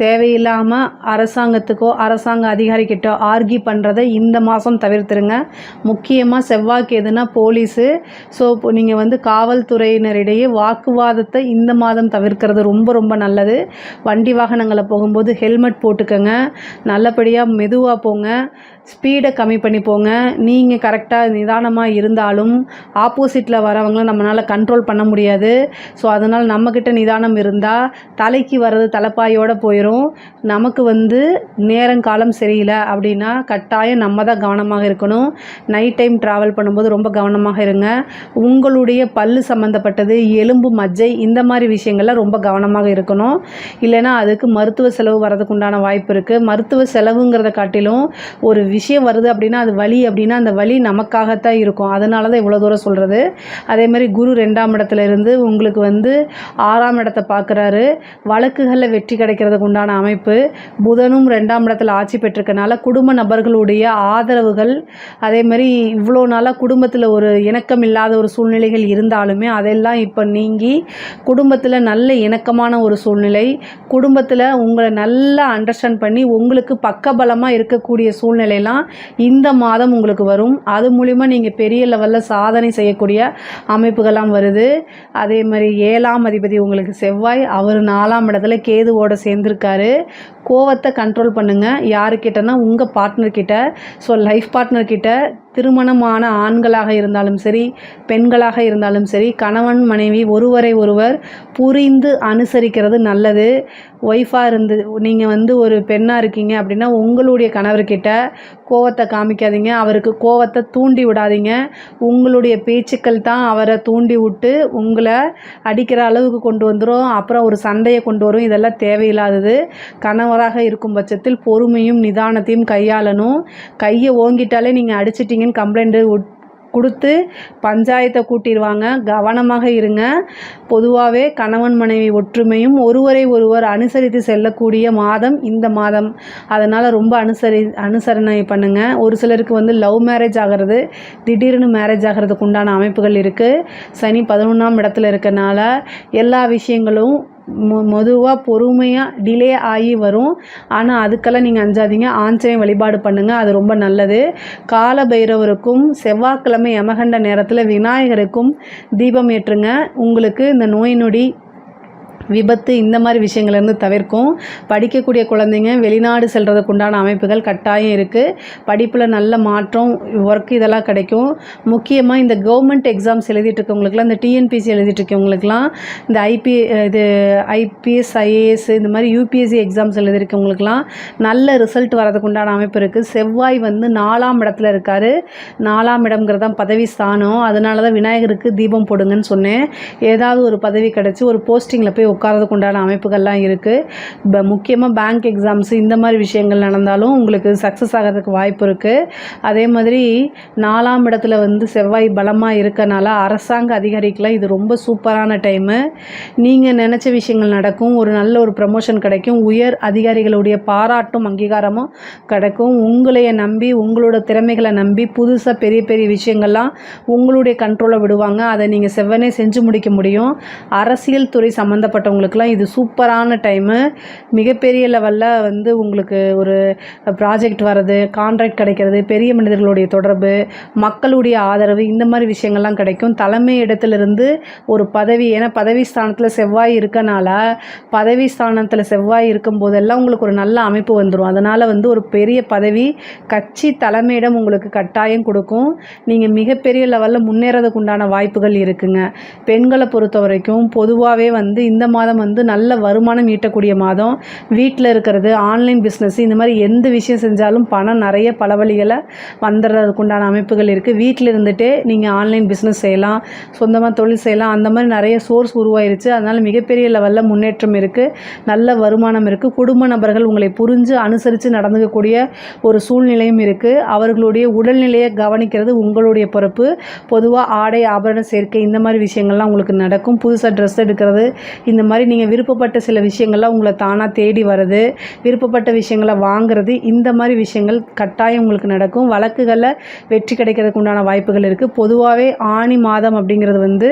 தேவையில்லாமல் அரசாங்கத்துக்கோ அரசாங்க அதிகாரிக்கிட்ட ஆர்கியூ பண்ணுறதை இந்த மாதம் தவிர்த்துருங்க. முக்கியமாக செவ்வாய்க்கு எதுனா போலீஸு, ஸோ இப்போ நீங்கள் காவல்துறையினரிடையே வாக்குவாதத்தை இந்த மாதம் தவிர்க்கிறது ரொம்ப ரொம்ப நல்லது. வண்டி வாகனங்களை போகும்போது ஹெல்மெட் போட்டுக்கோங்க. நல்லபடியாக மெதுவாக போங்க. ஸ்பீடை கம்மி பண்ணி போங்க. நீங்கள் கரெக்டாக நிதானமாக இருந்தாலும் ஆப்போசிட்டில் வரவங்கள நம்மளால் கண்ட்ரோல் பண்ண முடியாது. ஸோ அதனால் நம்மக்கிட்ட நிதானம் இருந்தால் தலைக்கு வர்றது தலைப்பாயோடு போயிடும். நமக்கு நேரங்காலம் சரியில்லை அப்படின்னா கட்டாயம் நம்ம தான் கவனமாக இருக்கணும். நைட் டைம் ட்ராவல் பண்ணும்போது ரொம்ப கவனமாக இருங்க. உங்களுடைய பல்லு சம்மந்தப்பட்டது, எலும்பு, மஜ்ஜை இந்த மாதிரி விஷயங்கள்ல ரொம்ப கவனமாக இருக்கணும். இல்லைன்னா அதுக்கு மருத்துவ செலவு வரதுக்கு உண்டான வாய்ப்பு இருக்குது. மருத்துவ செலவுங்கிறத காட்டிலும் ஒரு விஷயம் வருது அப்படின்னா அது வலி அப்படின்னா அந்த வலி நமக்காகத்தான் இருக்கும். அதனால தான் இவ்வளோ தூரம் சொல்கிறது. அதே மாதிரி குரு 2ஆம் இடத்துல இருந்து உங்களுக்கு 6ஆம் இடத்தை பார்க்குறாரு. வழக்குகளில் வெற்றி கிடைக்கிறதுக்கு உண்டான அமைப்பு. புதனும் 2ஆம் இடத்துல ஆட்சி பெற்றிருக்கனால குடும்ப நபர்களுடைய ஆதரவுகள், அதே மாதிரி இவ்வளோ நாளாக குடும்பத்தில் ஒரு இணக்கம் இல்லாத ஒரு சூழ்நிலைகள் இருந்தாலுமே அதெல்லாம் இப்போ நீங்கி குடும்பத்தில் நல்ல இணக்கமான ஒரு சூழ்நிலை, குடும்பத்தில் உங்களை நல்லா அண்டர்ஸ்டாண்ட் பண்ணி உங்களுக்கு பக்கபலமாக இருக்கக்கூடிய சூழ்நிலையெல்லாம் இந்த மாதம் உங்களுக்கு வரும். அது மூலிமா நீங்கள் பெரிய லெவலில் சாதனை செய்யக்கூடிய அமைப்புகள்லாம் வருது. அதே மாதிரி 7ஆம் அதிபதி உங்களுக்கு செவ்வாய், அவர் 4ஆம் இடத்துல கேதுவோடு சேர்ந்துருக்காரு. கோவத்தை கண்ட்ரோல் பண்ணுங்கள். யாருக்கிட்டனா உங்கள் பார்ட்னர்கிட்ட, ஸோ லைஃப் பார்ட்னர்கிட்ட, திருமணமான ஆண்களாக இருந்தாலும் சரி, பெண்களாக இருந்தாலும் சரி, கணவன் மனைவி ஒருவரை ஒருவர் புரிந்து அனுசரிக்கிறது நல்லது. ஒய்ஃபாக நீங்கள் ஒரு பெண்ணாக இருக்கீங்க அப்படின்னா உங்களுடைய கணவர்கிட்ட கோவத்தை காமிக்காதீங்க. அவருக்கு கோவத்தை தூண்டி விடாதீங்க. உங்களுடைய பேச்சுக்கள் தான் அவரை தூண்டி விட்டு உங்களை அடிக்கிற அளவுக்கு கொண்டு வந்துடும். அப்புறம் ஒரு சண்டையை கொண்டு வரும். இதெல்லாம் தேவையில்லாதது. கணவராக இருக்கும் பட்சத்தில் பொறுமையும் நிதானத்தையும் கையாளணும். கையை ஓங்கிட்டாலே நீங்கள் அடிச்சிட்டிங்கன்னு கம்ப்ளைண்ட்டு கொடுத்து பஞ்சாயத்தை கூட்டிடுவாங்க. கவனமாக இருங்க. பொதுவாகவே கணவன் மனைவி ஒற்றுமையும் ஒருவரை ஒருவர் அனுசரித்து செல்லக்கூடிய மாதம் இந்த மாதம். அதனால் ரொம்ப அனுசரணை பண்ணுங்கள். ஒரு சிலருக்கு லவ் மேரேஜ் ஆகிறது, திடீர்னு மேரேஜ் ஆகிறதுக்கு உண்டான அமைப்புகள் இருக்குது. சனி 11ஆம் இடத்துல இருக்கனால எல்லா விஷயங்களும் மெதுவாக பொறுமையாக டிலே ஆகி வரும். ஆனால் அதுக்கெல்லாம் நீங்கள் அஞ்சாதீங்க. ஆஞ்சநேய வழிபாடு பண்ணுங்கள், அது ரொம்ப நல்லது. கால பைரவருக்கும் செவ்வாய்க்கிழமை யமகண்ட நேரத்தில் விநாயகருக்கும் தீபம் ஏற்றுங்க. உங்களுக்கு இந்த நோய் நொடி விபத்து இந்த மாதிரி விஷயங்கள்லேருந்து தவிர்க்கும். படிக்கக்கூடிய குழந்தைங்க வெளிநாடு செல்கிறதுக்கு உண்டான அமைப்புகள் கட்டாயம் இருக்குது. படிப்பில் நல்ல மாற்றம், ஒர்க் இதெல்லாம் கிடைக்கும். முக்கியமாக இந்த கவர்மெண்ட் எக்ஸாம்ஸ் எழுதிட்டுருக்கவங்களுக்குலாம், இந்த டிஎன்பிசி எழுதிட்டுருக்கவங்களுக்குலாம், இந்த ஐபிஎஸ் ஐஏஎஸ் இந்த மாதிரி யூபிஎஸ்சி எக்ஸாம்ஸ் எழுதிருக்கவங்களுக்குலாம் நல்ல ரிசல்ட் வரதுக்கு உண்டான அமைப்பு இருக்குது. செவ்வாய் வந்து 4ஆம் இடத்துல இருக்கார். 4ஆம் இடம்ங்கிறது தான் பதவி ஸ்தானம். அதனால தான் விநாயகருக்கு தீபம் போடுங்கன்னு சொன்னேன். ஏதாவது ஒரு பதவி கிடச்சி ஒரு போஸ்டிங்கில் போய் உட்காரதுக்கு உண்டான அமைப்புகள்லாம் இருக்குது. முக்கியமாக பேங்க் எக்ஸாம்ஸ் இந்த மாதிரி விஷயங்கள் நடந்தாலும் உங்களுக்கு சக்ஸஸ் ஆகிறதுக்கு வாய்ப்பு இருக்குது. அதே மாதிரி 4ஆம் இடத்துல வந்து செவ்வாய் பலமாக இருக்கனால அரசாங்க அதிகாரிக்கெலாம் இது ரொம்ப சூப்பரான டைமு. நீங்கள் நினச்ச விஷயங்கள் நடக்கும். ஒரு நல்ல ஒரு ப்ரமோஷன் கிடைக்கும். உயர் அதிகாரிகளுடைய பாராட்டும் அங்கீகாரமும் கிடைக்கும். உங்களைய நம்பி, உங்களோட திறமைகளை நம்பி புதுசாக பெரிய பெரிய விஷயங்கள்லாம் உங்களுடைய கண்ட்ரோலை விடுவாங்க. அதை நீங்கள் செவ்வனே செஞ்சு முடிக்க முடியும். அரசியல் துறை சம்மந்தப்பட்டவங்களுக்கெல்லாம் இது சூப்பரான டைமு. மிகப்பெரிய லெவலில் வந்து உங்களுக்கு ஒரு ப்ராஜெக்ட் வர்றது, கான்ட்ராக்ட் கிடைக்கிறது, பெரிய மனிதர்களுடைய தொடர்பு, மக்களுடைய ஆதரவு இந்த மாதிரி விஷயங்கள்லாம் கிடைக்கும். தலைமை இடத்துலேருந்து ஒரு பதவி, ஏன்னா பதவி ஸ்தானத்தில் செவ்வாய் இருக்கனால, பதவி ஸ்தானத்தில் செவ்வாய் இருக்கும் போதெல்லாம் உங்களுக்கு ஒரு நல்ல அமைப்பு வந்துடும். அதனால் வந்து ஒரு பெரிய பதவி கட்சி தலைமையிடம் உங்களுக்கு கட்டாயம் கொடுக்கும். நீங்கள் மிகப்பெரிய லெவலில் முன்னேறதுக்கு உண்டான வாய்ப்புகள் இருக்குங்க. பெண்களை பொறுத்த வரைக்கும் பொதுவாகவே வந்து இந்த மாதம் வந்து நல்ல வருமானம் ஈட்டக்கூடிய மாதம். வீட்டில் இருக்கிறது, ஆன்லைன் பிஸ்னஸ் இந்த மாதிரி எந்த விஷயம் செஞ்சாலும் பணம் நிறைய பல வழிகளை வந்துடுறதுக்கு உண்டான அமைப்புகள் இருக்குது. வீட்டில் இருந்துகிட்டே நீங்கள் ஆன்லைன் பிஸ்னஸ் செய்யலாம், சொந்தமாக தொழில் செய்யலாம். அந்த மாதிரி நிறைய சோர்ஸ் உருவாயிருச்சு. அதனால் மிகப்பெரிய லெவலில் முன்னேற்றம் இருக்குது, நல்ல வருமானம் இருக்குது. குடும்ப நபர்கள் உங்களை புரிஞ்சு அனுசரித்து நடந்துக்கக்கூடிய ஒரு சூழ்நிலையும் இருக்குது. அவர்களுடைய உடல்நிலையை கவனிக்கிறது உங்களுடைய பொறுப்பு. பொதுவாக ஆடை ஆபரண சேர்க்கை இந்த மாதிரி விஷயங்கள்லாம் உங்களுக்கு நடக்கும். புதுசாக ட்ரெஸ் எடுக்கிறது இந்த மாதிரி நீங்கள் விருப்பப்பட்ட சில விஷயங்கள்லாம் உங்களை தானாக தேடி வருது. விருப்பப்பட்ட விஷயங்களை வாங்குறது இந்த மாதிரி விஷயங்கள் கட்டாயம் உங்களுக்கு நடக்கும். வழக்குகளில் வெற்றி கிடைக்கிறதுக்கு உண்டான வாய்ப்புகள் இருக்குது. பொதுவாகவே ஆனி மாதம் அப்படிங்கிறது வந்து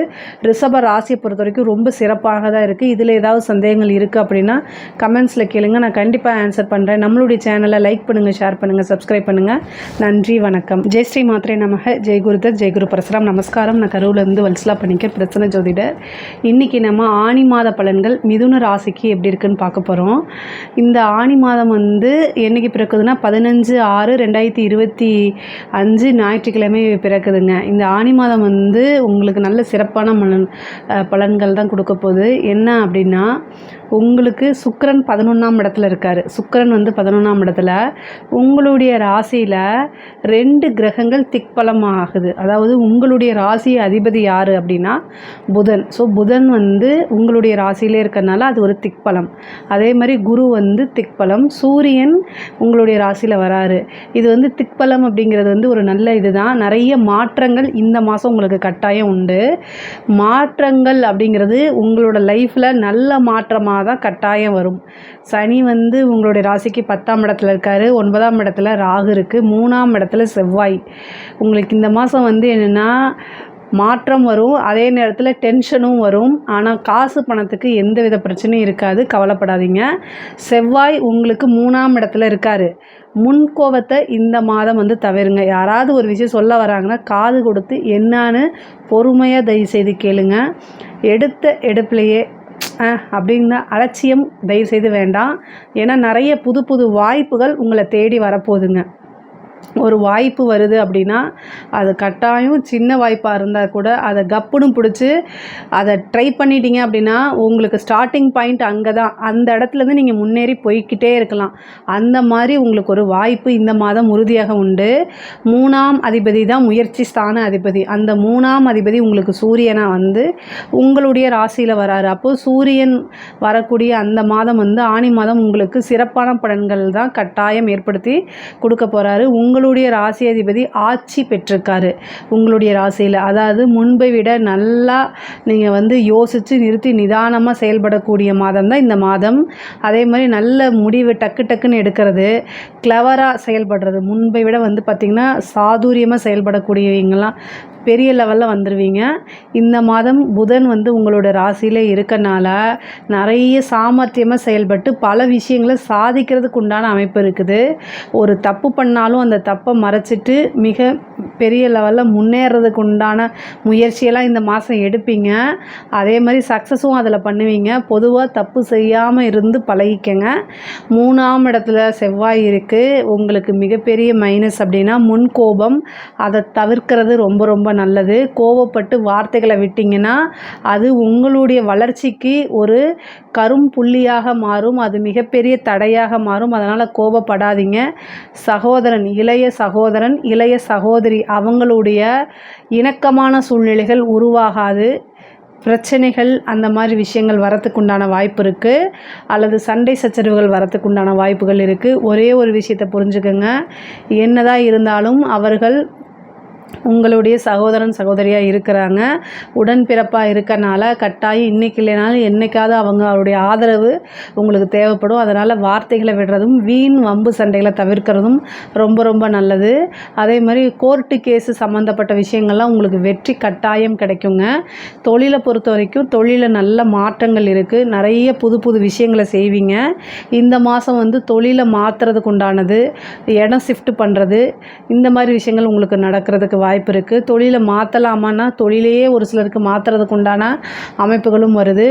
ரிஷப ராசியை பொறுத்த வரைக்கும் ரொம்ப சிறப்பாக தான் இருக்குது. இதில் ஏதாவது சந்தேகங்கள் இருக்குது அப்படின்னா கமெண்ட்ஸில் கேளுங்க, நான் கண்டிப்பாக ஆன்சர் பண்ணுறேன். நம்மளுடைய சேனலை லைக் பண்ணுங்கள், ஷேர் பண்ணுங்கள், சப்ஸ்கிரைப் பண்ணுங்கள். நன்றி, வணக்கம். ஜெய் ஸ்ரீ மாத்ரே நமக. ஜெய் குருதத், ஜெய் குரு பரசுராம். நமஸ்காரம். நான் கரூர்லேருந்து வல்சலா பண்ணிக்க பிரச்சனை ஜோதிடர். இன்றைக்கி நம்ம ஆனி மாத பலன்கள் மிதுன ராசிக்கு எப்படி இருக்குன்னு பார்க்க போகிறோம். இந்த ஆனி மாதம் வந்து என்னைக்கு பிறக்குதுன்னா 15/6/2025 ஞாயிற்றுக்கிழமை பிறக்குதுங்க. இந்த ஆனி மாதம் வந்து உங்களுக்கு நல்ல சிறப்பான பலன்கள் தான் கொடுக்க போகுது. என்ன அப்படின்னா, உங்களுக்கு சுக்கிரன் 11ஆம் இடத்துல இருக்கார். சுக்கிரன் வந்து 11ஆம் இடத்துல உங்களுடைய ராசியில் 2 கிரகங்கள் திக்பலம் ஆகுது. அதாவது உங்களுடைய ராசி அதிபதி யார் அப்படின்னா புதன். ஸோ புதன் வந்து உங்களுடைய ராசியிலே இருக்கிறனால அது ஒரு திக்பலம். அதே மாதிரி குரு வந்து திக்பலம். சூரியன் உங்களுடைய ராசியில் வராரு. இது வந்து திக்பலம் அப்படிங்கிறது வந்து ஒரு நல்ல இதுதான். நிறைய மாற்றங்கள் இந்த மாதம் உங்களுக்கு கட்டாயம் உண்டு. மாற்றங்கள் அப்படிங்கிறது உங்களோட லைஃப்பில் நல்ல மாற்றமாக தான் கட்டாயம் வரும். சனி வந்து உங்களுடைய ராசிக்கு 10ஆம் இடத்துல இருக்கார். 9ஆம் இடத்துல ராகு இருக்குது. 3ஆம் இடத்துல செவ்வாய். உங்களுக்கு இந்த மாதம் வந்து என்னென்னா மாற்றம் வரும், அதே நேரத்தில் டென்ஷனும் வரும். ஆனால் காசு பணத்துக்கு எந்த வித பிரச்சனையும் இருக்காது, கவலைப்படாதீங்க. செவ்வாய் உங்களுக்கு 3ஆம் இடத்துல இருக்கார். முன்கோபத்தை இந்த மாதம் வந்து தவிருங்க. யாராவது ஒரு விஷயம் சொல்ல வராங்கன்னா காது கொடுத்து என்னான்னு பொறுமையாக தயவு செய்து கேளுங்க. எடுத்த எடுப்பிலையே அப்படின்னா அலட்சியம் தயவுசெய்து வேண்டாம். ஏன்னா நிறைய புது புது வாய்ப்புகள் உங்களை தேடி வரப்போகுதுங்க. ஒரு வாய்ப்பு வருது அப்படின்னா அது கட்டாயம் சின்ன வாய்ப்பாக இருந்தால் கூட அதை கப்புன்னு பிடிச்சி அதை ட்ரை பண்ணிட்டீங்க அப்படின்னா உங்களுக்கு ஸ்டார்டிங் பாயிண்ட் அங்கே தான். அந்த இடத்துலேருந்து நீங்கள் முன்னேறி போய்கிட்டே இருக்கலாம். அந்த மாதிரி உங்களுக்கு ஒரு வாய்ப்பு இந்த மாதம் உறுதியாக உண்டு. 3ஆம் அதிபதி தான் முயற்சி ஸ்தான அதிபதி. அந்த 3ஆம் அதிபதி உங்களுக்கு சூரியனாக வந்து உங்களுடைய ராசியில் வராரு. அப்போது சூரியன் வரக்கூடிய அந்த மாதம் வந்து ஆனி மாதம் உங்களுக்கு சிறப்பான பலன்கள் தான் கட்டாயம் ஏற்படுத்தி கொடுக்க போகிறாரு. உங்களுடைய ராசி அதிபதி ஆட்சி பெற்றிருக்காரு உங்களுடைய ராசியில். அதாவது முன்பை விட நல்லா நீங்கள் வந்து யோசித்து நிறுத்தி நிதானமாக செயல்படக்கூடிய மாதம் தான் இந்த மாதம். அதே மாதிரி நல்ல முடிவு டக்கு டக்குன்னு எடுக்கிறது, கிளவராக செயல்படுறது, முன்பை விட வந்து பார்த்திங்கன்னா சாதுரியமாக செயல்படக்கூடியவங்களாம் பெரிய லெவலில் வந்துடுவீங்க. இந்த மாதம் புதன் வந்து உங்களோட ராசியில் இருக்கனால நிறைய சாமர்த்தியமாக செயல்பட்டு பல விஷயங்களை சாதிக்கிறதுக்கு உண்டான அமைப்பு இருக்குது. ஒரு தப்பு பண்ணாலும் அந்த தப்பை மறைச்சிட்டு மிக பெரிய லெவலில் முன்னேறதுக்கு உண்டான முயற்சியெல்லாம் இந்த மாதம் எடுப்பீங்க. அதே மாதிரி சக்ஸஸும் அதில் பண்ணுவீங்க. பொதுவாக தப்பு செய்யாமல் இருந்து பழகிக்கங்க. 3ஆம் இடத்துல செவ்வாய் இருக்குது. உங்களுக்கு மிகப்பெரிய மைனஸ் அப்படின்னா முன்கோபம், அதை தவிர்க்கிறது ரொம்ப ரொம்ப நல்லது. கோவப்பட்டு வார்த்தைகளை விட்டிங்கன்னா அது உங்களுடைய வளர்ச்சிக்கு ஒரு கரும்புள்ளியாக மாறும், அது மிகப்பெரிய தடையாக மாறும். அதனால் கோபப்படாதீங்க. சகோதரன், இளைய சகோதரன், இளைய சகோதரி அவங்களுடைய இணக்கமான சூழ்நிலைகள் உருவாகாது. பிரச்சனைகள் அந்த மாதிரி விஷயங்கள் வரத்துக்கு உண்டான வாய்ப்பு இருக்குது, அல்லது சண்டை சச்சரவுகள் வரத்துக்கு உண்டான வாய்ப்புகள் இருக்குது. ஒரே ஒரு விஷயத்தை புரிஞ்சுக்கோங்க, என்னதான் இருந்தாலும் அவர்கள் உங்களுடைய சகோதரன் சகோதரியாக இருக்கிறாங்க, உடன்பிறப்பாக இருக்கனால கட்டாயம் இன்றைக்கி இல்லைனாலும் என்றைக்காவது அவங்களுடைய ஆதரவு உங்களுக்கு தேவைப்படும். அதனால் வார்த்தைகளை விடுறதும் வீண் வம்பு சண்டைகளை தவிர்க்கிறதும் ரொம்ப ரொம்ப நல்லது. அதே மாதிரி கோர்ட்டு கேஸு சம்மந்தப்பட்ட விஷயங்கள்லாம் உங்களுக்கு வெற்றி கட்டாயம் கிடைக்குங்க. தொழிலை பொறுத்த வரைக்கும் தொழிலில் நல்ல மாற்றங்கள் இருக்குது, நிறைய புது புது விஷயங்களை செய்வீங்க. இந்த மாதம் வந்து தொழிலை மாற்றுறதுக்கு உண்டானது, இடம் ஷிஃப்ட் பண்ணுறது, இந்த மாதிரி விஷயங்கள் உங்களுக்கு நடக்கிறதுக்கு வாய்ப்பு இருக்குது. தொழிலை மாற்றலாமான்னா தொழிலையே ஒரு சிலருக்கு மாற்றுறதுக்கு உண்டான அமைப்புகளும் வருது.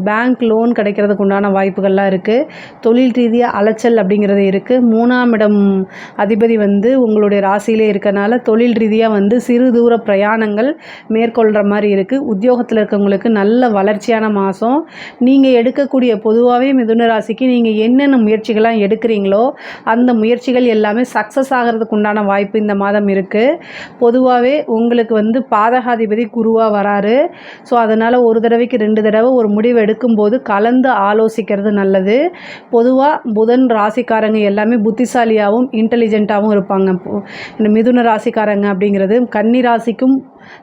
பேங்க் லோன் கிடைக்கிறதுக்கு உண்டான வாய்ப்புகள்லாம் இருக்குது. தொழில் ரீதியாக அலைச்சல் அப்படிங்கிறது இருக்குது. 3ஆம் இடம் அதிபதி வந்து உங்களுடைய ராசியிலே இருக்கனால தொழில் ரீதியாக வந்து சிறு தூர பிரயாணங்கள் மேற்கொள்கிற மாதிரி இருக்குது. உத்தியோகத்தில் இருக்கவங்களுக்கு நல்ல வளர்ச்சியான மாதம். நீங்கள் எடுக்கக்கூடிய பொதுவாகவே மிதுன ராசிக்கு நீங்கள் என்னென்ன முயற்சிகள்லாம் எடுக்கிறீங்களோ அந்த முயற்சிகள் எல்லாமே சக்ஸஸ் ஆகிறதுக்கு உண்டான வாய்ப்பு இந்த மாதம் இருக்குது. பொதுவாகவே உங்களுக்கு வந்து பாதகாதிபதி குருவாக வராரு. ஸோ அதனால் ஒரு தடவைக்கு 2 தடவை ஒரு முடிவு எடுக்கும்போது கலந்து ஆலோசிக்கிறது நல்லது. பொதுவாக புதன் ராசிக்காரங்க எல்லாமே புத்திசாலியாகவும் இன்டெலிஜென்ட்டாகவும் இருப்பாங்க. இந்த மிதுன ராசிக்காரங்க அப்படிங்கிறது கன்னி ராசிக்கும்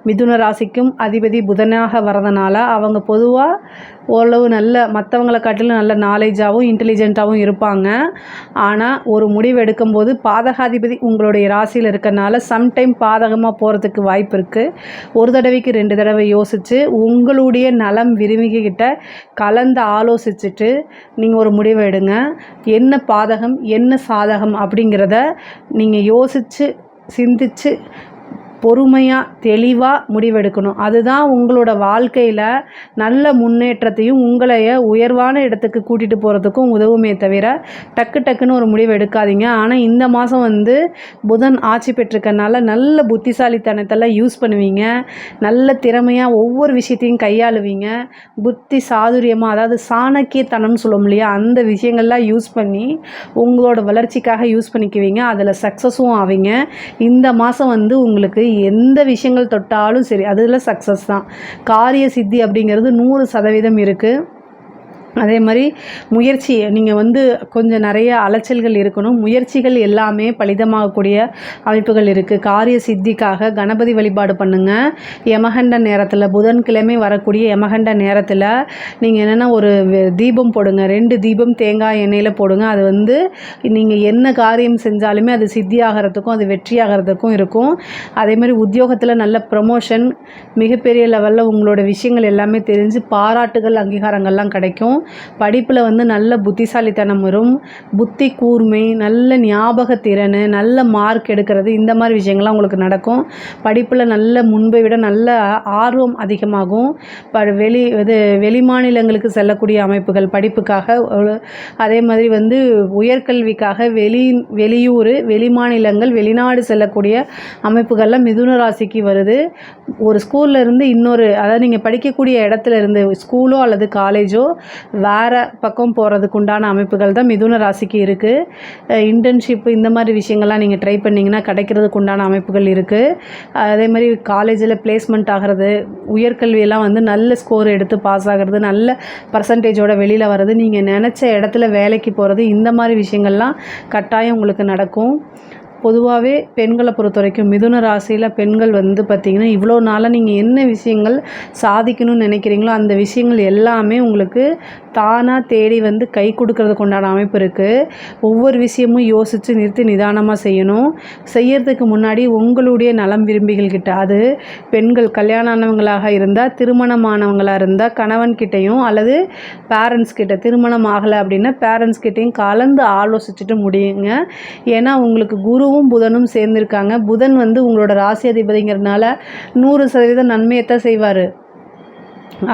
மிதுன ராசிக்கும் அதிபதி புதனாக வரதுனால அவங்க பொதுவாக ஓரளவு நல்ல மற்றவங்களை காட்டிலும் நல்ல நாலேஜாகவும் இன்டெலிஜென்ட்டாகவும் இருப்பாங்க. ஆனால் ஒரு முடிவு எடுக்கும்போது பாதகாதிபதி உங்களுடைய ராசியில் இருக்கனால சம்டைம் பாதகமாக போகிறதுக்கு வாய்ப்பு இருக்குது. ஒரு தடவைக்கு 2 தடவை யோசித்து உங்களுடைய நலம் விரும்பிக்கிட்ட கலந்து ஆலோசிச்சுட்டு நீங்கள் ஒரு முடிவை எடுங்க. என்ன பாதகம் என்ன சாதகம் அப்படிங்கிறத நீங்கள் யோசித்து சிந்தித்து பொறுமையாக தெளிவாக முடிவெடுக்கணும். அதுதான் உங்களோட வாழ்க்கையில் நல்ல முன்னேற்றத்தையும் உங்களைய உயர்வான இடத்துக்கு கூட்டிகிட்டு போகிறதுக்கும் உதவுமே தவிர டக்கு டக்குன்னு ஒரு முடிவு எடுக்காதீங்க. ஆனால் இந்த மாதம் வந்து புதன் ஆட்சி பெற்றிருக்கனால நல்ல புத்திசாலித்தனத்தெல்லாம் யூஸ் பண்ணுவீங்க. நல்ல திறமையாக ஒவ்வொரு விஷயத்தையும் கையாளுவீங்க. புத்தி சாதுரியமாக, அதாவது சாணக்கியத்தனம்னு சொல்லுவோம் இல்லையா, அந்த விஷயங்கள்லாம் யூஸ் பண்ணி உங்களோட வளர்ச்சிக்காக யூஸ் பண்ணிக்குவீங்க. அதில் சக்ஸஸும் ஆவீங்க. இந்த மாதம் வந்து உங்களுக்கு எந்த விஷயங்கள் தொட்டாலும் சரி அதில் சக்ஸஸ் தான். காரிய சித்தி அப்படிங்கிறது 100% இருக்குது. அதே மாதிரி முயற்சி நீங்கள் வந்து கொஞ்சம் நிறைய அலைச்சல்கள் இருக்கணும். முயற்சிகள் எல்லாமே பலிதமாகக்கூடிய அமைப்புகள் இருக்குது. காரிய சித்திக்காக கணபதி வழிபாடு பண்ணுங்கள். யமகண்ட நேரத்தில் புதன்கிழமை வரக்கூடிய யமகண்ட நேரத்தில் நீங்கள் என்னென்னா ஒரு தீபம் போடுங்க. 2 தீபம் தேங்காய் எண்ணெயில் போடுங்க. அது வந்து நீங்கள் என்ன காரியம் செஞ்சாலுமே அது சித்தி ஆகிறதுக்கும் அது வெற்றி ஆகிறதுக்கும் இருக்கும். அதே மாதிரி உத்தியோகத்தில் நல்ல ப்ரமோஷன், மிகப்பெரிய லெவலில் உங்களோட விஷயங்கள் எல்லாமே தெரிஞ்சு பாராட்டுகள் அங்கீகாரங்கள்லாம் கிடைக்கும். படிப்பில் வந்து நல்ல புத்திசாலித்தனம் வரும். புத்தி கூர்மை, நல்ல ஞாபகத்திறன், நல்ல மார்க் எடுக்கிறது, இந்த மாதிரி விஷயங்கள்லாம் உங்களுக்கு நடக்கும். படிப்பில் நல்ல முன்பை விட நல்ல ஆர்வம் அதிகமாகும். வெளி மாநிலங்களுக்கு செல்லக்கூடிய அமைப்புகள் படிப்புக்காக, அதே மாதிரி வந்து உயர்கல்விக்காக வெளியூர், வெளி மாநிலங்கள், வெளிநாடு செல்லக்கூடிய அமைப்புகள்லாம் மிதுன ராசிக்கு வருது. ஒரு ஸ்கூலில் இருந்து இன்னொரு, அதாவது நீங்கள் படிக்கக்கூடிய இடத்துல இருந்து ஸ்கூலோ அல்லது காலேஜோ வேறு பக்கம் போகிறதுக்கு உண்டான அமைப்புகள் தான் மிதுன ராசிக்கு இருக்குது. இன்டர்ன்ஷிப் இந்த மாதிரி விஷயங்கள்லாம் நீங்கள் ட்ரை பண்ணிங்கன்னா கிடைக்கிறதுக்கு உண்டான அமைப்புகள் இருக்குது. அதே மாதிரி காலேஜில் பிளேஸ்மெண்ட் ஆகிறது, உயர்கல்வியெல்லாம் வந்து நல்ல ஸ்கோர் எடுத்து பாஸ் ஆகிறது, நல்ல பர்சன்டேஜோட வெளியில் வர்றது, நீங்கள் நினச்ச இடத்துல வேலைக்கு போகிறது, இந்த மாதிரி விஷயங்கள்லாம் கட்டாயம் உங்களுக்கு நடக்கும். பொதுவாகவே பெண்களை பொறுத்த வரைக்கும் மிதுன ராசியில் பெண்கள் வந்து பார்த்திங்கன்னா இவ்வளோ நாளாக நீங்கள் என்ன விஷயங்கள் சாதிக்கணும்னு நினைக்கிறீங்களோ அந்த விஷயங்கள் எல்லாமே உங்களுக்கு தானாக தேடி வந்து கை கொடுக்கறதுக்கு உண்டான அமைப்பு இருக்குது. ஒவ்வொரு விஷயமும் யோசித்து நிறுத்தி நிதானமாக செய்யணும். செய்யறதுக்கு முன்னாடி உங்களுடைய நலம் விரும்பிகள் கிட்ட, அது பெண்கள் கல்யாணம் ஆனவங்களாக இருந்தால், திருமணமானவங்களாக இருந்தால் கணவன்கிட்டையும் அல்லது பேரண்ட்ஸ் கிட்ட, திருமணம் ஆகலை அப்படின்னா பேரண்ட்ஸ் கிட்டையும் கலந்து ஆலோசிச்சுட்டு முடியுங்க. ஏன்னா உங்களுக்கு குருவும் புதனும் சேர்ந்துருக்காங்க. புதன் வந்து உங்களோட ராசி அதிபதிங்கிறதுனால 100% நன்மையைத்தான் செய்வார்.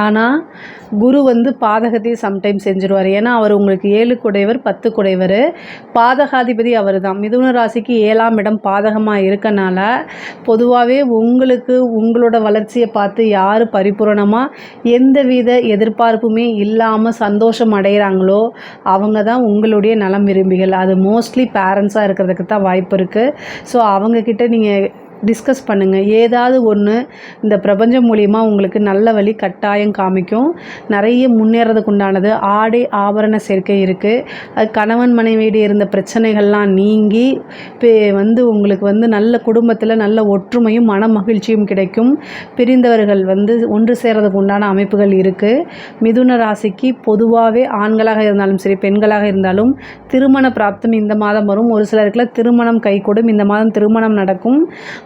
ஆனால் குரு வந்து பாதகத்தையும் சம்டைம்ஸ் செஞ்சுருவார். ஏன்னா அவர் உங்களுக்கு 7 குடைவர் 10 குடைவர், பாதகாதிபதி அவர் தான். மிதுன ராசிக்கு 7ஆம் இடம் பாதகமாக இருக்கனால பொதுவாகவே உங்களுக்கு உங்களோட வளர்ச்சியை பார்த்து யார் பரிபூரணமாக எந்தவித எதிர்பார்ப்புமே இல்லாமல் சந்தோஷம் அடைகிறாங்களோ அவங்க தான் உங்களுடைய நலம் விரும்பிகள். அது மோஸ்ட்லி பேரண்ட்ஸாக இருக்கிறதுக்கு தான் வாய்ப்பு இருக்குது. ஸோ அவங்கக்கிட்ட நீங்கள் டிஸ்கஸ் பண்ணுங்கள். ஏதாவது ஒன்று இந்த பிரபஞ்சம் மூலிமா உங்களுக்கு நல்ல வழி கட்டாயம் காமிக்கும். நிறைய முன்னேறதுக்கு உண்டானது ஆடை ஆபரண சேர்க்கை இருக்குது. அது கணவன் மனைவியிட இருந்த பிரச்சனைகள்லாம் நீங்கி வந்து உங்களுக்கு வந்து நல்ல குடும்பத்தில் நல்ல ஒற்றுமையும் மன மகிழ்ச்சியும் கிடைக்கும். பிரிந்தவர்கள் வந்து ஒன்று சேர்றதுக்கு உண்டான அமைப்புகள் இருக்குது. மிதுன ராசிக்கு பொதுவாகவே ஆண்களாக இருந்தாலும் சரி பெண்களாக இருந்தாலும் திருமண பிராப்தம் இந்த மாதம் வரும். ஒரு சிலருக்குலாம் திருமணம் கைகூடும். இந்த மாதம் திருமணம் நடக்கும்.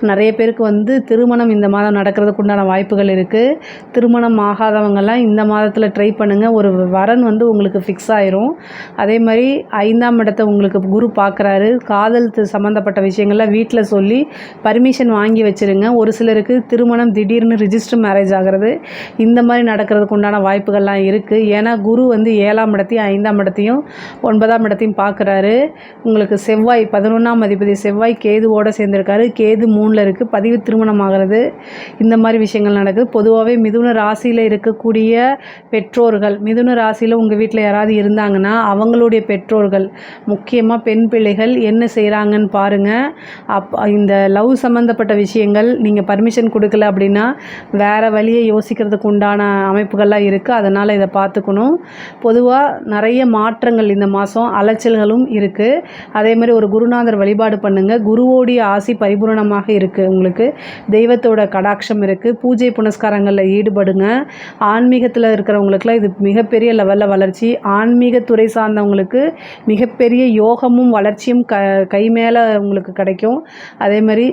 நிறைய பேருக்கு வந்து திருமணம் இந்த மாதம் நடக்கிறதுக்கு உண்டான வாய்ப்புகள் இருக்குது. திருமணம் ஆகாதவங்கெல்லாம் இந்த மாதத்தில் ட்ரை பண்ணுங்கள். ஒரு வரன் வந்து உங்களுக்கு ஃபிக்ஸ் ஆயிரும். அதே மாதிரி 5ஆம் இடத்தை உங்களுக்கு குரு பார்க்குறாரு. காதல் சம்மந்தப்பட்ட விஷயங்கள்லாம் வீட்டில் சொல்லி பர்மிஷன் வாங்கி வச்சுருங்க. ஒரு சிலருக்கு திருமணம் திடீர்னு ரிஜிஸ்டர் மேரேஜ் ஆகிறது இந்த மாதிரி நடக்கிறதுக்கு உண்டான வாய்ப்புகள்லாம் இருக்குது. ஏன்னா குரு வந்து 7ஆம் இடத்தையும் 5ஆம் இடத்தையும் 9ஆம் இடத்தையும் பார்க்குறாரு. உங்களுக்கு செவ்வாய் 11ஆம் அதிபதி செவ்வாய் கேதுவோடு சேர்ந்துருக்காரு. கேது 3 இருக்குது. பதிவு திருமணம் ஆகிறது. இந்த மாதிரி விஷயங்கள் நடக்குது. பொதுவாகவே மிதுன ராசியில் இருக்கக்கூடிய பெற்றோர்கள், மிதுன ராசியில் உங்கள் வீட்டில் யாராவது இருந்தாங்கன்னா அவங்களுடைய பெற்றோர்கள், முக்கியமாக பெண் பிள்ளைகள் என்ன செய்கிறாங்கன்னு பாருங்கள். இந்த லவ் சம்மந்தப்பட்ட விஷயங்கள் நீங்கள் பர்மிஷன் கொடுக்கல அப்படின்னா வேறு வழியை யோசிக்கிறதுக்கு உண்டான அமைப்புகள்லாம் இருக்குது. அதனால் இதை பார்த்துக்கணும். பொதுவாக நிறைய மாற்றங்கள் இந்த மாதம், அலைச்சல்களும் இருக்குது. அதே மாதிரி ஒரு குருநாதர் வழிபாடு பண்ணுங்கள். குருவோடைய ஆசி பரிபூரணமாக இருக்குது. உங்களுக்கு தெய்வத்தோட கடாட்சம் இருக்குது. பூஜை புனஸ்காரங்களில் ஈடுபடுங்க. ஆன்மீகத்தில் இருக்கிறவங்களுக்குலாம் இது மிகப்பெரிய லெவலில் வளர்ச்சி. ஆன்மீகத்துறை சார்ந்தவங்களுக்கு மிகப்பெரிய யோகமும் வளர்ச்சியும் கை மேலே உங்களுக்கு கிடைக்கும். அதே மாதிரி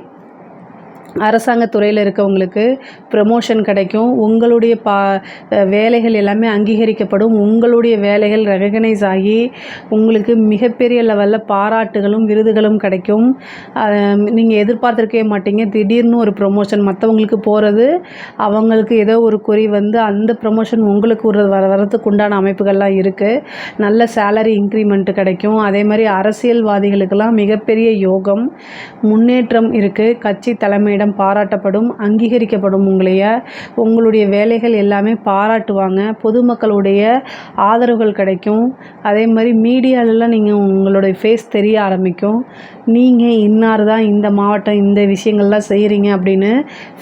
அரசாங்கத்துறையில் இருக்கவங்களுக்கு ப்ரமோஷன் கிடைக்கும். உங்களுடைய வேலைகள் எல்லாமே அங்கீகரிக்கப்படும். உங்களுடைய வேலைகள் ரெகக்னைஸ் ஆகி உங்களுக்கு மிகப்பெரிய லெவலில் பாராட்டுகளும் விருதுகளும் கிடைக்கும். நீங்கள் எதிர்பார்த்துருக்கவே மாட்டீங்க. திடீர்னு ஒரு ப்ரமோஷன் மற்றவங்களுக்கு போகிறது அவங்களுக்கு ஏதோ ஒரு குறி வந்து அந்த ப்ரமோஷன் உங்களுக்கு வரதுக்கு உண்டான அமைப்புகள்லாம் இருக்குது. நல்ல சேலரி இன்க்ரிமெண்ட் கிடைக்கும். அதே மாதிரி அரசியல்வாதிகளுக்கெல்லாம் மிகப்பெரிய யோகம் முன்னேற்றம் இருக்குது. கட்சி தலைமையிடம் பாராட்டப்படும், அங்கீகரிக்கப்படும். உங்களுடைய வேலைகள் எல்லாமே பாராட்டுவாங்க. பொதுமக்களுடைய ஆதரவுகள் கிடைக்கும். அதே மாதிரி மீடியாலெலாம் நீங்கள் உங்களுடைய ஃபேஸ் தெரிய ஆரம்பிக்கும். நீங்கள் இன்னார் தான் இந்த மாவட்டம் இந்த விஷயங்கள்லாம் செய்கிறீங்க அப்படின்னு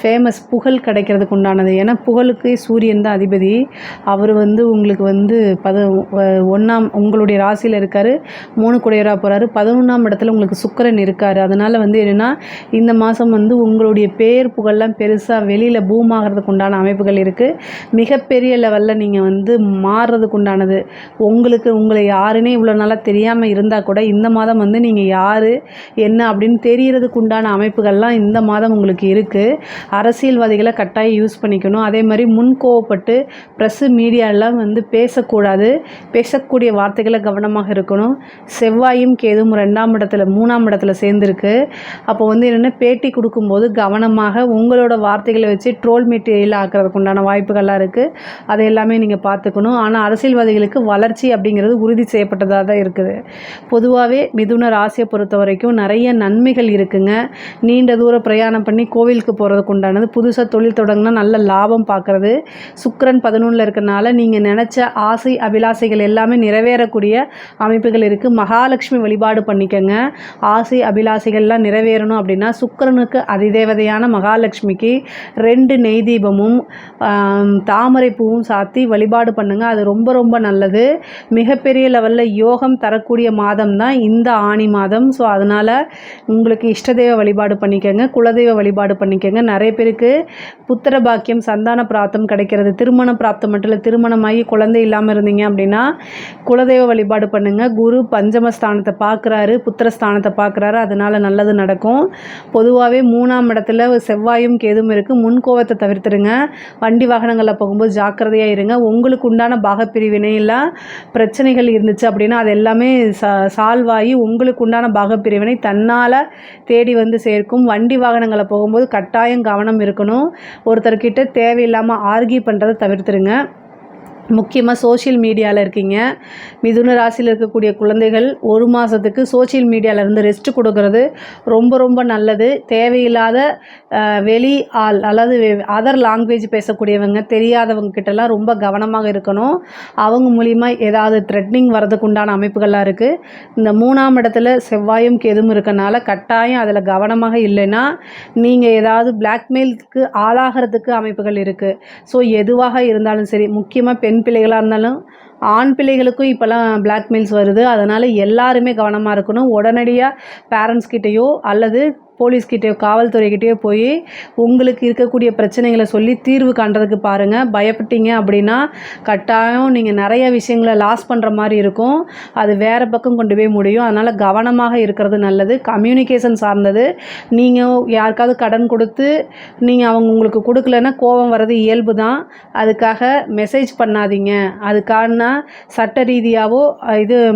ஃபேமஸ் புகழ் கிடைக்கிறதுக்கு உண்டானது. ஏன்னா புகழுக்கு சூரியன் தான் அதிபதி. அவர் வந்து உங்களுக்கு வந்து உங்களுடைய ராசியில் இருக்கார். 3 குடையராக போகிறாரு. 11ஆம் இடத்துல உங்களுக்கு சுக்கிரன் இருக்கார். அதனால் வந்து என்னென்னா இந்த மாதம் வந்து உங்களுடைய பேர் புகழ்லாம் பெருசாக வெளியில் பூம் ஆகிறதுக்கு உண்டான அமைப்புகள் இருக்குது. மிகப்பெரிய லெவலில் நீங்கள் வந்து மாறுறதுக்கு உண்டானது. உங்களை யாருன்னே இவ்வளோ நாளாக தெரியாமல் இருந்தால் கூட இந்த மாதம் வந்து நீங்கள் யார் என்ன அப்படின்னு தெரியறதுக்கு உண்டான அமைப்புகள்லாம் இந்த மாதம் உங்களுக்கு இருக்குது. அரசியல்வாதிகளை கட்டாயம் யூஸ் பண்ணிக்கணும். அதே மாதிரி முன்கோவப்பட்டு ப்ரெஸ்ஸு மீடியாலாம் வந்து பேசக்கூடாது. பேசக்கூடிய வார்த்தைகளை கவனமாக இருக்கணும். செவ்வாயும் கேதும் 2ஆம் இடத்துல 3ஆம் இடத்துல சேர்ந்துருக்கு. அப்போ வந்து என்னென்னா பேட்டி கொடுக்கும்போது கவனமாக உங்களோட வார்த்தைகளை வச்சு ட்ரோல் மெட்டீரியல் ஆக்கிறதுக்கு உண்டான வாய்ப்புகள்லாம் இருக்குது. அதை எல்லாமே நீங்கள் பார்த்துக்கணும். ஆனால் அரசியல்வாதிகளுக்கு வளர்ச்சி அப்படிங்கிறது உறுதி செய்யப்பட்டதாக தான் இருக்குது. பொதுவாகவே மிதுன ராசியை பொறுத்த வரைக்கும் நிறைய நன்மைகள் இருக்குங்க. நீண்ட தூரம் பிரயாணம் பண்ணி கோவிலுக்கு போகிறதுக்கு உண்டானது. புதுசாக தொழில் தொடங்கினா நல்ல லாபம் பார்க்குறது. சுக்கிரன் 11ல் இருக்கனால நீங்கள் நினச்ச ஆசை அபிலாசைகள் எல்லாமே நிறைவேறக்கூடிய அமைப்புகள் இருக்குது. மகாலட்சுமி வழிபாடு பண்ணிக்கங்க. ஆசை அபிலாசைகள்லாம் நிறைவேறணும் அப்படின்னா சுக்கிரனுக்கு அதிதே தேவதையான மகாலட்சுமிக்கு 2 நெய் தீபமும் தாமரை பூவும் சாத்தி வழிபாடு பண்ணுங்கள். அது ரொம்ப ரொம்ப நல்லது. மிகப்பெரிய லெவலில் யோகம் தரக்கூடிய மாதம் தான் இந்த ஆணி மாதம். ஸோ அதனால் உங்களுக்கு இஷ்டதெய்வ வழிபாடு பண்ணிக்கோங்க, குலதெய்வ வழிபாடு பண்ணிக்கோங்க. நிறைய பேருக்கு புத்திர பாக்கியம், சந்தான பிராப்தம் கிடைக்கிறது. திருமண பிராப்தம் மட்டும் இல்லை, திருமணமாகி குழந்தை இல்லாமல் இருந்தீங்க அப்படின்னா குலதெய்வ வழிபாடு பண்ணுங்கள். குரு பஞ்சமஸ்தானத்தை பார்க்குறாரு, புத்திரஸ்தானத்தை பார்க்குறாரு, அதனால் நல்லது நடக்கும். பொதுவாகவே 3ஆம் இடத்துல செவ்வாயும் கேதும் இருக்குது. முன்கோவத்தை தவிர்த்துருங்க. வண்டி வாகனங்களில் போகும்போது ஜாக்கிரதையாக இருங்க. உங்களுக்கு உண்டான பாகப்பிரிவினையெல்லாம் பிரச்சனைகள் இருந்துச்சு அப்படின்னா அது எல்லாமே சால்வ் ஆகி உங்களுக்கு உண்டான பாகப்பிரிவினை தன்னால் தேடி வந்து சேர்க்கும். வண்டி வாகனங்களை போகும்போது கட்டாயம் கவனம் இருக்கணும். ஒருத்தர்கிட்ட தேவையில்லாமல் ஆர்கியூ பண்ணுறதை தவிர்த்துருங்க. முக்கியமாக சோஷியல் மீடியாவில் இருக்கீங்க, மிதுன ராசியில் இருக்கக்கூடிய குழந்தைகள் 1 மாதத்துக்கு சோஷியல் மீடியாவிலேருந்து ரெஸ்ட் கொடுக்கறது ரொம்ப ரொம்ப நல்லது. தேவையில்லாத வெளி ஆள், அதாவது அதர் லாங்குவேஜ் பேசக்கூடியவங்க, தெரியாதவங்க கிட்டலாம் ரொம்ப கவனமாக இருக்கணும். அவங்க மூலிமா ஏதாவது த்ரெட்னிங் வரதுக்கு உண்டான அமைப்புகள்லாம் இருக்குது. இந்த 3ஆம் இடத்துல செவ்வாயும் கேதும் இருக்கனால கட்டாயம் அதில் கவனமாக இல்லைன்னா நீங்கள் ஏதாவது பிளாக்மெயிலுக்கு ஆளாகிறதுக்கு அமைப்புகள் இருக்குது. ஸோ எதுவாக இருந்தாலும் சரி, முக்கியமாக பெண் பிள்ளைகளாக இருந்தாலும் ஆண் பிள்ளைகளுக்கும் இப்போல்லாம் பிளாக்மெயில்ஸ் வருது. அதனால் எல்லாருமே கவனமாக இருக்கணும். உடனடியாக பேரண்ட்ஸ்கிட்டேயோ அல்லது போலீஸ்கிட்டயோ காவல்துறைக்கிட்டேயோ போய் உங்களுக்கு இருக்கக்கூடிய பிரச்சனைகளை சொல்லி தீர்வு காண்றதுக்கு பாருங்கள். பயப்பட்டீங்க அப்படின்னா கட்டாயம் நீங்கள் நிறைய விஷயங்களை லாஸ் பண்ணுற மாதிரி இருக்கும். அது வேறு பக்கம் கொண்டு போய் முடியும். அதனால் கவனமாக இருக்கிறது நல்லது. கம்யூனிகேஷன் சார்ந்தது. நீங்கள் யாருக்காவது கடன் கொடுத்து அவங்க உங்களுக்கு கொடுக்கலன்னா கோபம் வர்றது இயல்பு தான். அதுக்காக மெசேஜ் பண்ணாதீங்க. அதுக்கான சட்ட ரீதியாகவோ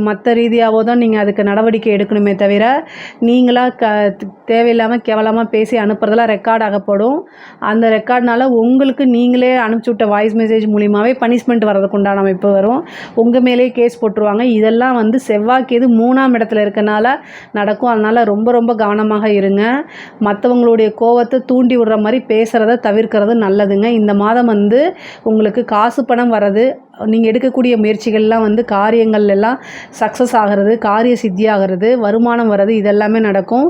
மற்ற ரீதியாகவோ தான் நீங்கள் அதுக்கு நடவடிக்கை எடுக்கணுமே தவிர நீங்களாக தேவையில்லாமல் கேவலமாக பேசி அனுப்புறதெல்லாம் ரெக்கார்ட் ஆகப்படும். அந்த ரெக்கார்ட்னால உங்களுக்கு நீங்களே அனுப்பிச்சி விட்ட வாய்ஸ் மெசேஜ் மூலியமாகவே பனிஷ்மெண்ட் வர்றதுக்கு உண்டான அமைப்பு வரும். உங்கள் மேலே கேஸ் போட்டுருவாங்க. இதெல்லாம் செவ்வாய்க்கு 3ஆம் இடத்துல இருக்கனால நடக்கும். அதனால் ரொம்ப ரொம்ப கவனமாக இருங்க. மற்றவங்களுடைய கோவத்தை தூண்டி விடுற மாதிரி பேசுகிறத தவிர்க்கிறது நல்லதுங்க. இந்த மாதம் உங்களுக்கு காசு பணம் வர்றது, நீங்கள் எடுக்கக்கூடிய முயற்சிகள்லாம் காரியங்கள் எல்லாம் சக்ஸஸ் ஆகிறது, காரிய சித்தி ஆகிறது, வருமானம் வர்றது, இதெல்லாமே நடக்கும்.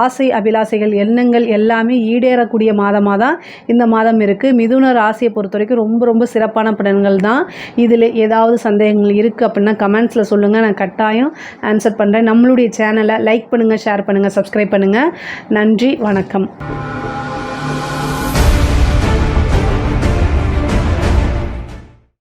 ஆசை அபிலாசைகள் எண்ணங்கள் எல்லாமே ஈடேறக்கூடிய மாதமாக தான் இந்த மாதம் இருக்குது. மிதுன ராசியை பொறுத்த வரைக்கும் ரொம்ப ரொம்ப சிறப்பான பலன்கள் தான். இதில் ஏதாவது சந்தேகங்கள் இருக்குது அப்படின்னா கமெண்ட்ஸில் சொல்லுங்கள், நான் கட்டாயம் ஆன்சர் பண்ணுறேன். நம்மளுடைய சேனலை லைக் பண்ணுங்கள், ஷேர் பண்ணுங்கள், சப்ஸ்கிரைப் பண்ணுங்கள். நன்றி, வணக்கம்.